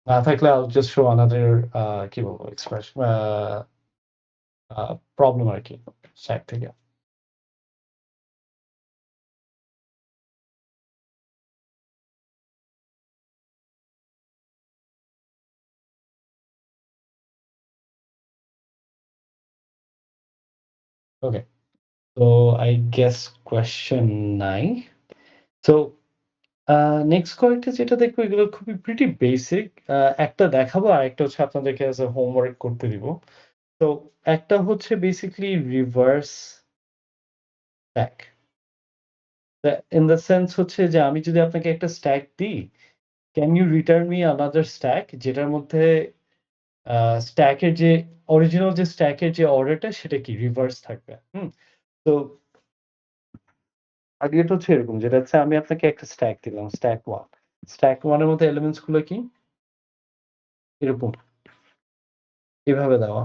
না থাকলে I'll just show another কি বলবো expression প্রবলেম আরকি স্ট্যাক থেকে। ওকে। So I guess question নাই। So নেক্সট কয়েকটা যেটা দেখবো এগুলো খুবই প্রিটি বেসিক। একটা দেখাবো আরেকটা হচ্ছে আপনাদেরকে অ্যাজ আ হোমওয়ার্ক করতে দিব। তো একটা হচ্ছে basically reverse stack. In the sense হচ্ছে যে আমি যদি আপনাকে একটা স্ট্যাক দিই, can you return me another stack যেটার মধ্যে স্ট্যাকের যে অরিজিনাল যে স্ট্যাকের যে অর্ডারটা সেটা কি রিভার্স থাকবে। তো আগেরটা হচ্ছে এরকম যেটা হচ্ছে আমি আপনাকে একটা স্ট্যাক দিলাম স্ট্যাক 1। স্ট্যাক 1 এর মধ্যে এলিমেন্টস গুলো কি? এরকম। এভাবে দেওয়া।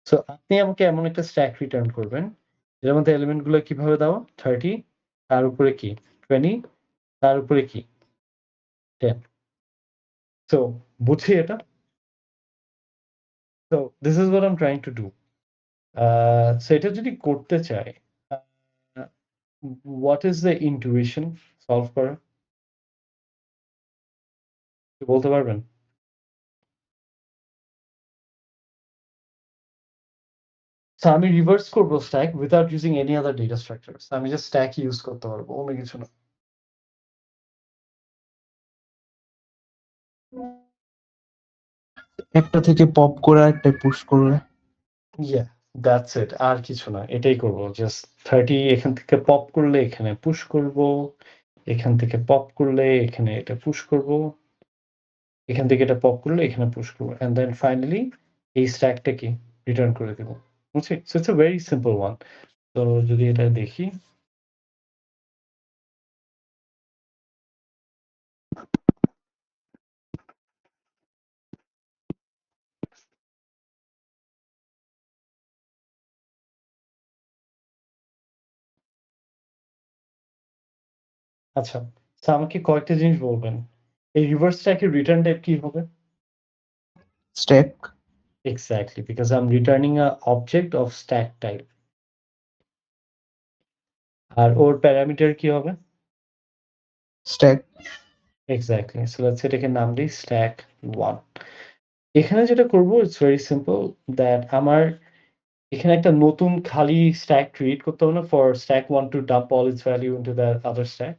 সো আপনি আমাকে এমন একটা স্ট্যাক রিটার্ন করবেন, যেটার মধ্যে এলিমেন্ট গুলো কিভাবে দেওয়া? 30 তার উপরে কি? 20 তার উপরে কি? 10। সো বুঝি এটা? So this is what I am trying to do. So এটা যদি করতে চাই, what is the intuition solve করা? বলতে পারবেন? সো আমি রিভার্স করব stack without using any other data structure. আমি জাস্ট স্ট্যাক ইউজ করতে পারবো, অন্য কিছু না। একটা থেকে পপ করে আরেকটায় পুশ করলে Yeah, that's it. আর কিছু না। এটাই করব। জাস্ট 30 এখান থেকে পপ করলে এখানে পুশ করব। এখান থেকে পপ করলে এখানে এটা পুশ করব। এখান থেকে এটা পপ করলে এখানে পুশ করব। অ্যান্ড দেন ফাইনালি এই স্ট্যাকটাকে রিটার্ন করে দেব। বুঝছি? So it's a very simple one. তো যদি এটা দেখি। আচ্ছা। সো আমাকে কয়েকটা জিনিস বলবেন। এই রিভার্স স্ট্যাকের রিটার্ন টাইপ কি হবে? Stack Exactly, because I'm returning a object of stack type. আর ওর প্যারামিটার কি হবে? Stack exactly. সো লেটস এটাকে নাম দিই স্ট্যাক 1। এখানে যেটা করব ইটস ভেরি সিম্পল দ্যাট আমার এখানে একটা নতুন খালি স্ট্যাক ক্রিয়েট করতে হবে না for stack 1 to dump all its value into the other stack.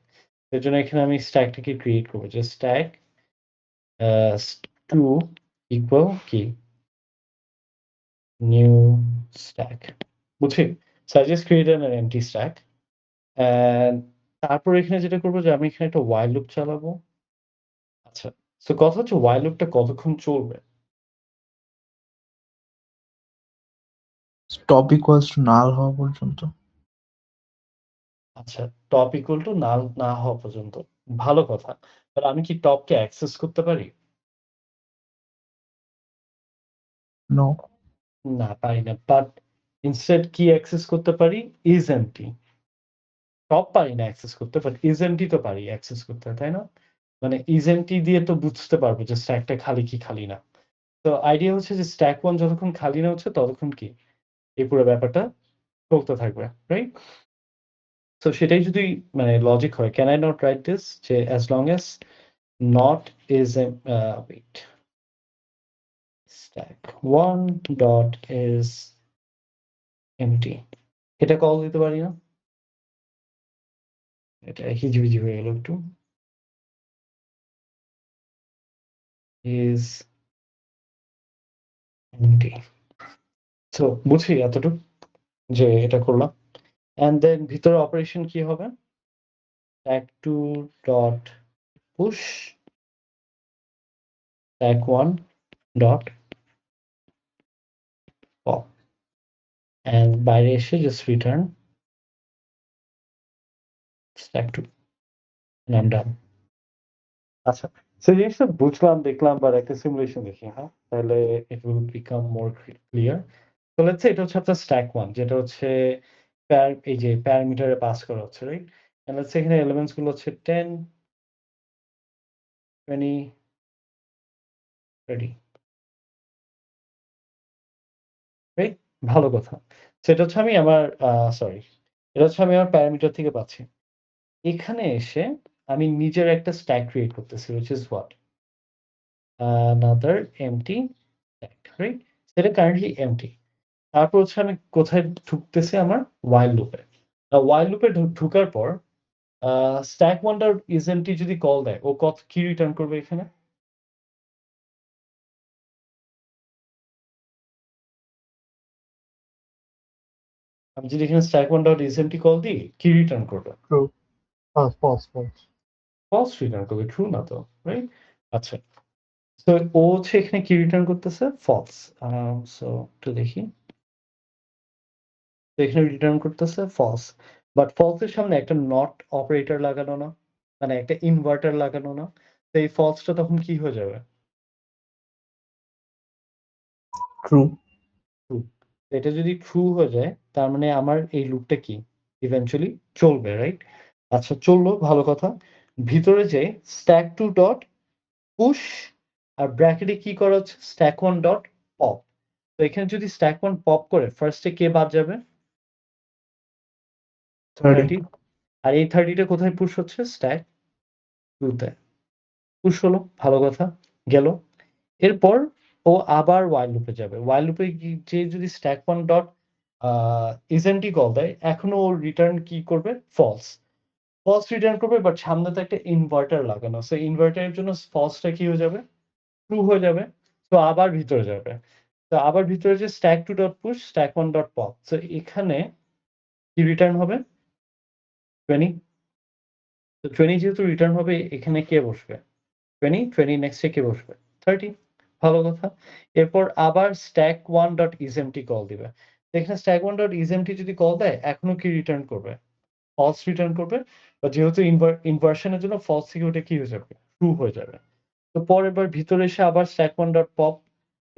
এর জন্য এখানে আমি স্ট্যাকটাকে ক্রিয়েট করব। জাস্ট স্ট্যাক 2 ইকুয়াল কি? New stack. বুঝছি? So I just created an empty stack. And তারপর এখানে যেটা করব যে আমি এখানে একটা while লুপ চালাবো। আচ্ছা। সো কথা হচ্ছে while লুপটা কতক্ষণ চলবে? টপ ইকুয়ালস টু নাল হওয়া পর্যন্ত। আচ্ছা, টপ ইকুয়াল টু নাল না হওয়া পর্যন্ত। ভালো কথা। তাহলে আমি কি টপকে অ্যাক্সেস করতে পারি? নো না, পারি না। বাট ইনস্টেড কি অ্যাক্সেস করতে পারি? Is empty. টপ পারি না অ্যাক্সেস করতে, বাট ইজ এম্পটি তো পারি অ্যাক্সেস করতে, তাই না? মানে ইজ এম্পটি দিয়ে তো বুঝতে পারবো যে স্ট্যাকটা খালি কি খালি না। তো আইডিয়া হচ্ছে যে স্ট্যাক 1 যতক্ষণ খালি না হচ্ছে ততক্ষণ কি? এই পুরো ব্যাপারটা চলতে থাকবে, রাইট? সো সেটাই যদি মানে লজিক হয়, can I not write this যে as long as not is wait stack 1 dot is empty, এটা কল দিতে পারি না? এটা হিজিবিজি হয়ে গেল একটু। is empty। সো বুঝি এতটুকু যে এটা করলাম। অ্যান্ড দেন ভিতরে অপারেশন কি হবে? stack 2 dot push stack 1 dot pop, and বাইরে এসে just return stack 2 and I'm done. আচ্ছা, সো এই জিনিসটা বুঝলাম, দেখলাম, বা একটা সিমুলেশন দেখি, হ্যাঁ? তাহলে it will become more clear. So let's say এটা হচ্ছে আপনার stack 1, যেটা হচ্ছে এই যে প্যারামিটারে পাস করা হচ্ছে, রাইট? And let's say এখানে এলিমেন্টস গুলো হচ্ছে 10, 20, 30, রাইট? ভালো কথা। সেটা হচ্ছে আমি আমার সরি, এটা হচ্ছে আমি আমার প্যারামিটার থেকে পাচ্ছি। এখানে এসে আমি নিজের একটা স্ট্যাক ক্রিয়েট করতেছি, which is what? Another empty stack, right? সেটা কারেন্টলি এমটি। তারপর হচ্ছে আমি কোথায় ঢুকতেছি? আমার while লুপে। while লুপে ঢুকার পর stack one dot isempty যদি কল দেয়, ও কি রিটার্ন করবে এখানে? আমি যদি এখানে stack one dot isempty call দিই, কি রিটার্ন করবে? True. False. ফলস রিটার্ন করবে, ট্রু না তো, রাইট? আচ্ছা, তো ও হচ্ছে এখানে কি রিটার্ন করতেছে? ফলস। সো একটু দেখি, তো এখানে রিটার্ন করতেছে ফলস, বাট ফলসের সামনে একটা নট অপারেটর লাগানো না, মানে একটা ইনভার্টার লাগানো না, তো এই ফলসটা তখন কি হয়ে যাবে? ট্রু। ট্রু। এটা যদি ট্রু হয়ে যায়, তার মানে আমার এই লুপটা কি ইভেন্চুয়ালি চলবে, রাইট? আচ্ছা, চললো, ভালো কথা। ভিতরে যে স্ট্যাক টু ডট পুশ আর ব্র্যাকেটে কি করা হচ্ছে? Stack one dot pop. তো এখানে যদি স্ট্যাক ওয়ান পপ করে, ফার্স্টে কে বাদ যাবে? 30। 30। আর এই 30টা কোথায় পুশ হচ্ছে? স্ট্যাক টুতে পুশ হলো, ভালো কথা, গেল। এরপর ও আবার while লুপে যাবে। while লুপে যে যদি stack one dot isempty call দেয়, এখনো ও রিটার্ন কি করবে? ফলস। ফলস রিটার্ন করবে, বাট সামনে তো একটা ইনভার্টার লাগানো। সো ইনভার্টারের জন্য ফলসটা কি হয়ে যাবে? ট্রু হয়ে যাবে। তো আবার ভিতরে যাবে। তো আবার ভিতরে যে stack two dot push, stack one dot pop। So এখানে কি রিটার্ন হবে? 20। তো 20 যেহেতু রিটার্ন হবে, এখানে কে বসবে? 20 নেক্সটে কে বসবে? 30। ভালো কথা। এরপর আবার stack one dot isempty call দিবে। এখানে stack one dot isempty যদি কল দেয়, এখনো কি রিটার্ন করবে? ফলস রিটার্ন করবে। বা যেহেতু ইনভার্সনের জন্য ফলস থেকে ওটা কি হয়ে যাবে? ট্রু হয়ে যাবে। তো পরের বার ভিতরে এসে আবার stack one dot pop,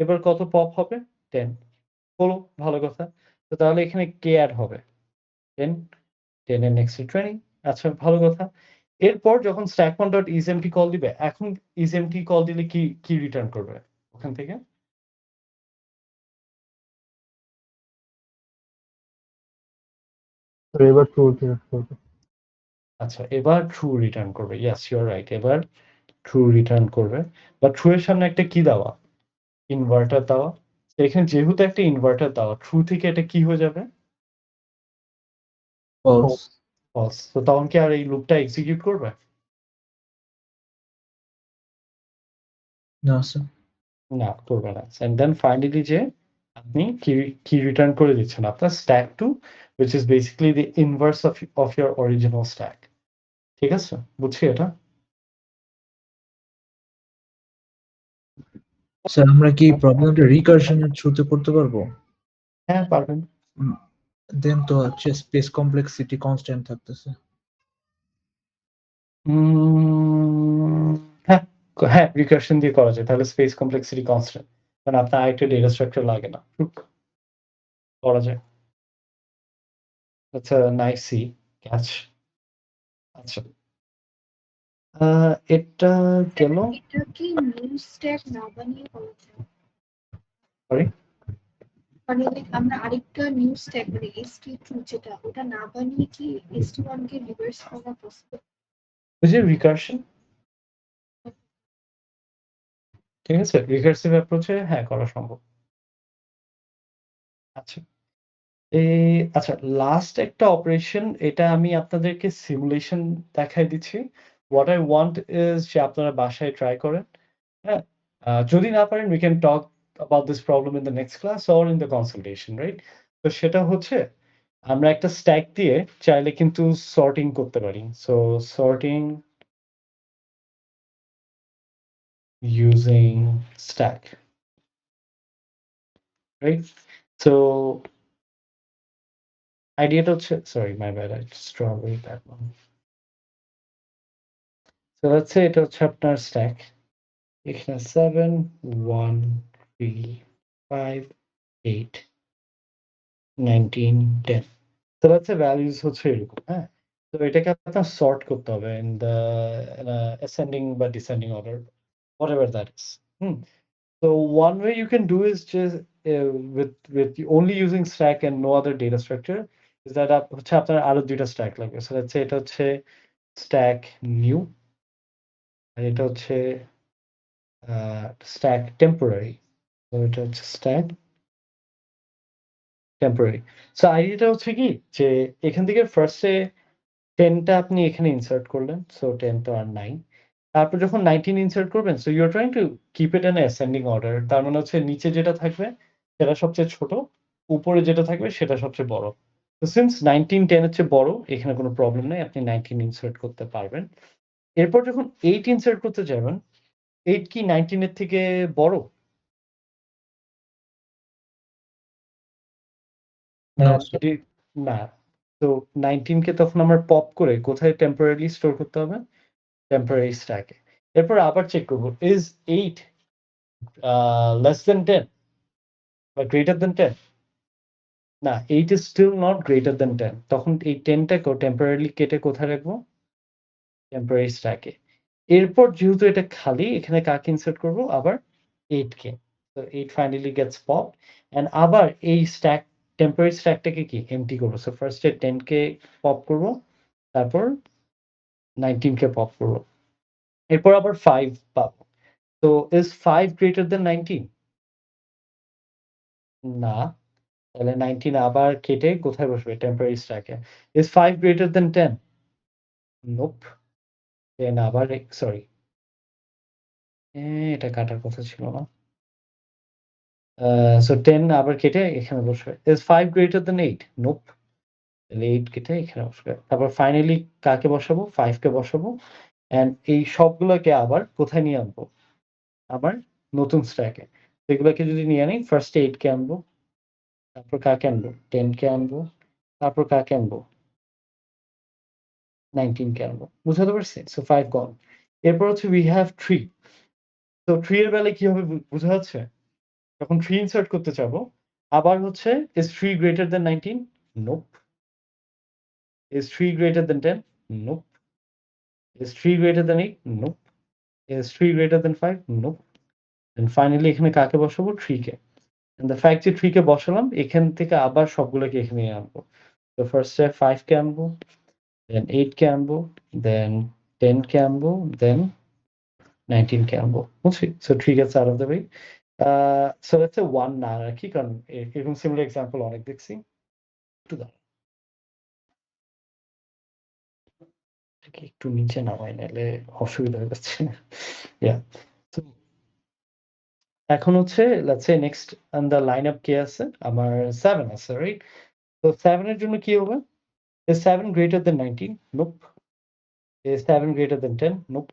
এবার কত পপ হবে? 10 হলো, ভালো কথা। তো তাহলে এখানে কে অ্যাড হবে? 10, 10 এর নেক্সটে 20। আচ্ছা, ভালো কথা। এরপর যখন stack one dot isempty call দিবে, এখন isempty কল দিলে কি রিটার্ন করবে ওখান থেকে? তো এবার ট্রু রিটার্ন করবে। আচ্ছা, এবার ট্রু রিটার্ন করবে। Yes, you are right. এবার ট্রু রিটার্ন করবে। বাট ট্রু এর সামনে একটা কি দেওয়া? ইনভার্টার দেওয়া। তো এখানে যেহেতু একটা ইনভার্টার দেওয়া, ট্রু থেকে এটা কি হয়ে যাবে? ফলস। ফলস। তো তখন কি আর এই লুপটা এক্সিকিউট করবে? না স্যার। না, করবে না। এন্ড দেন ফাইনালি যে আপনি কি রিটার্ন করে দিচ্ছেন? আপনার stack 2, which is basically the inverse of your original stack. ঠিক আছে? বুঝছি এটা? স্যার আমরা কি প্রবলেমটা রিকারশনের থ্রুতে করতে পারবো? হ্যাঁ, পারবেন। দেন তো হচ্ছে স্পেস কমপ্লেক্সিটি কনস্ট্যান্ট থাকতেছে। হ্যাঁ, হ্যাঁ, রিকারশন দিয়ে করা যায়। তাহলে স্পেস কমপ্লেক্সিটি কনস্ট্যান্ট। কারণ আপনার আরেকটা ডেটা স্ট্রাকচার লাগে না। করা যায়। That's a nice C catch. আচ্ছা। এটা গেল। এটা কি নিউ স্ট্যাক না বানিয়ে করা যায়? সরি? মানে আমরা আরেকটা নিউ স্ট্যাক মানে ST2 যেটা, ওটা না বানিয়ে কি ST1 কে রিভার্স করা পসিবল? ওই যে রিকারশন, ঠিক আছে? রিকার্সিভ অ্যাপ্রোচে হ্যাঁ, করা সম্ভব। আচ্ছা। আচ্ছা, লাস্ট একটা অপারেশন, এটা আমি আপনাদেরকে সিমুলেশন দেখায় দিচ্ছি। হোয়াট আই ওয়ান্ট ইজ যে আপনারা বাসায় ট্রাই করেন। হ্যাঁ? যদি না পারেন, we can talk about this problem in the next class or in the consultation, right? তো সেটা হচ্ছে আমরা একটা স্ট্যাক দিয়ে চাইলে কিন্তু সর্টিং করতে পারি। So sorting using stack, right? So আইডিয়াটা হচ্ছে, sorry, my bad, I just draw a very bad one. So let's say এটা হচ্ছে আপনার stack. এখানে 7, 1, 3, 5, 8, 19, 10. So let's say values হচ্ছে এরকম, হ্যাঁ? তো এটাকে আপনার sort করতে হবে in the ascending বা descending order, whatever that is. So one way you can do is just with only using stack and no other data structure is that হচ্ছে আপনার আরো দুইটা stack লাগবে. So let's say এটা হচ্ছে stack new আর এটা হচ্ছে stack temporary. So এটা হচ্ছে stack temporary. So আইডিয়াটা হচ্ছে কি যে এখান থেকে ফার্স্টে 10টা আপনি এখানে ইনসার্ট করলেন, সো 10 তো আর নাই। তারপর যখন 19 ইনসার্ট করবেন, so you are trying to keep it in ascending order. তার মানে হচ্ছে নিচে যেটা থাকবে সেটা সবচেয়ে ছোট, উপরে যেটা থাকবে সেটা সবচেয়ে বড়। তো সিন্স 19 10 হচ্ছে বড়, এখানে কোনো প্রবলেম নাই, আপনি 19 ইনসার্ট করতে পারবেন। এরপর যখন 8 ইনসার্ট করতে যাবেন, 8 কি 19 এর থেকে বড়? No, sir. না। তো 19 কে তখন আমার পপ করে কোথায় টেম্পোরারিলি স্টোর করতে হবে? টেম্পোরারি স্ট্যাকে। এরপর আবার চেক করব, ইজ 8 less than 10 বা greater than 10? না, 8 is still not greater than 10. তখন এই 10 টাকেও টেম্পোরারিলি কেটে কোথায় রাখবো? টেম্পোরারি স্ট্যাকে। এরপর যেহেতু এটা খালি, এখানে কাকে ইনসার্ট করব? আবার 8 কে। So 8 finally gets popped and আবার এই স্ট্যাক টেম্পোরারি স্ট্যাকটাকে কি এমটি করব। সো ফার্স্টে 10 কে পপ করব, তারপর 19 কে পপ করব। এরপর আবার 5 পাবো। So is 5 greater than 19? না। তাহলে 19 আবার কেটে কোথায় বসবে? টেম্পোরারি স্ট্যাকে। Is 5 greater than 10? Nope. Then আবার সরি। এটা কাটার কথা ছিল না। So 10 আবার কেটে এখানে বসবে। Is 5 greater than 8? Nope. তাহলে 8 কেটে এখানে বসবে। তারপর ফাইনালি কাকে বসাবো? 5 কে বসাবো। অ্যান্ড এই সবগুলোকে আবার কোথায় নিয়ে আনবো? আবার নতুন স্ট্যাকে। এগুলোকে যদি নিয়ে আনি, ফার্স্ট 8 কে আনবো, তারপর কাকে আনবো? 10 কে আনবো, তারপর কাকে আনবো? 19 কে আনবো। বুঝাতে পারছি? So 5 gone. এরপর হচ্ছে we have 3. তো 3 এর বেলায় কি হবে বুঝা যাচ্ছে? যখন 3 ইনসার্ট করতে যাবো, আবার হচ্ছে is 3 greater than 19? Nope. Is 3 greater than 10? Nope. Is 3 greater than 8? Nope. Is 3 greater than 5? Nope. And finally এখানে কাকে বসাবো? 3 কে। And the fact যে 3 কে বসালাম, এখান থেকে আবার সবগুলোকে এখানে নিয়ে আনবো। তো ফার্স্টে 5 কে আনবো, then 8 কে আনবো, then 10 কে আনবো, then 19 কে আনবো। বুঝছি? So 3 gets out of the way. So let's say 1 না রাখি, কারণ এরকম সিমিলার এক্সাম্পল অনেক দেখছি। একটু দাঁড়ান। এটাকে একটু নিচে নামাই, নাইলে অসুবিধা হয়ে যাচ্ছে। Yeah. So এখন হচ্ছে let's say next on the lineup কে আছে? আমার 7 আছে, right? So 7 এর জন্য কি হবে? Is 7 greater than 19? Nope. Is 7 greater than 10? Nope.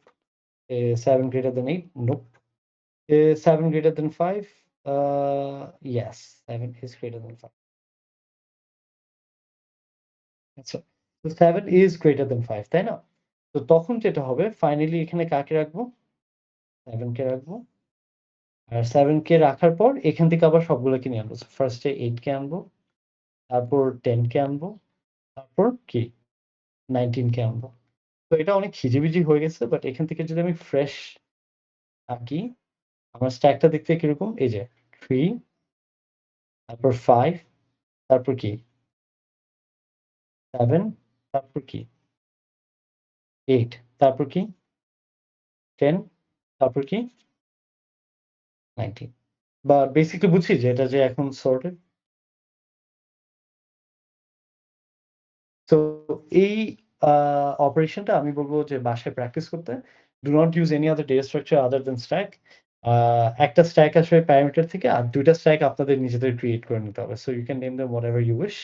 Is 7 greater than 8? Nope. Is 7 greater than 5? Yes, 7 is greater than 5. আচ্ছা, তো 7 is greater than 5, তাই না? তো তখন যেটা হবে, ফাইনালি এখানে কাকে রাখবো? 7 কে রাখবো। আর 7 কে রাখার পর এখান থেকে আবার সবগুলোকে নিয়ে আনবো। ফার্স্টে 8 কে আনবো, তারপর 10 কে আনবো, তারপর কি? 19 কে আনবো। তো এটা অনেক হিজিবিজি হয়ে গেছে, বাট এখান থেকে যদি আমি ফ্রেশ আঁকি, আমার স্ট্যাকটা দেখতে কিরকম? এই যে 3, তারপর 5, তারপর কি? 7, তারপর কি? 8, তারপর কি? 10, তারপর কি? 19. বা বেসিক্যালি বুঝছি যে এটা যে এখন সর্টেড। তো এই অপারেশনটা আমি বলবো যে বাসায় প্র্যাকটিস করতে। Do not use any other data structure other than stack. একটা স্ট্যাক আসবে প্যারামিটার থেকে, আর 2টা স্ট্যাক আপনাদের নিজেদের ক্রিয়েট করে নিতে হবে। So you can name them whatever you wish.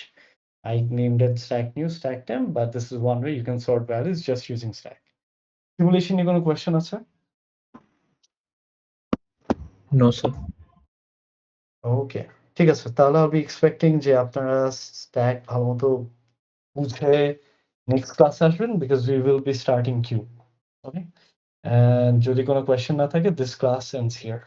I named it stack new, stack temp, but this is one way you can sort values just using stack. Simulation নিয়ে কোনো কোয়েশ্চেন আছে? No, sir. ওকে, ঠিক আছে। তাহলে I'll be expecting যে আপনারা stack ভালোমতো বুঝে নেক্সট ক্লাসে আসবেন, because we will be starting Q. Okay? And যদি কোনো কোয়েশ্চেন না থাকে, this class ends here.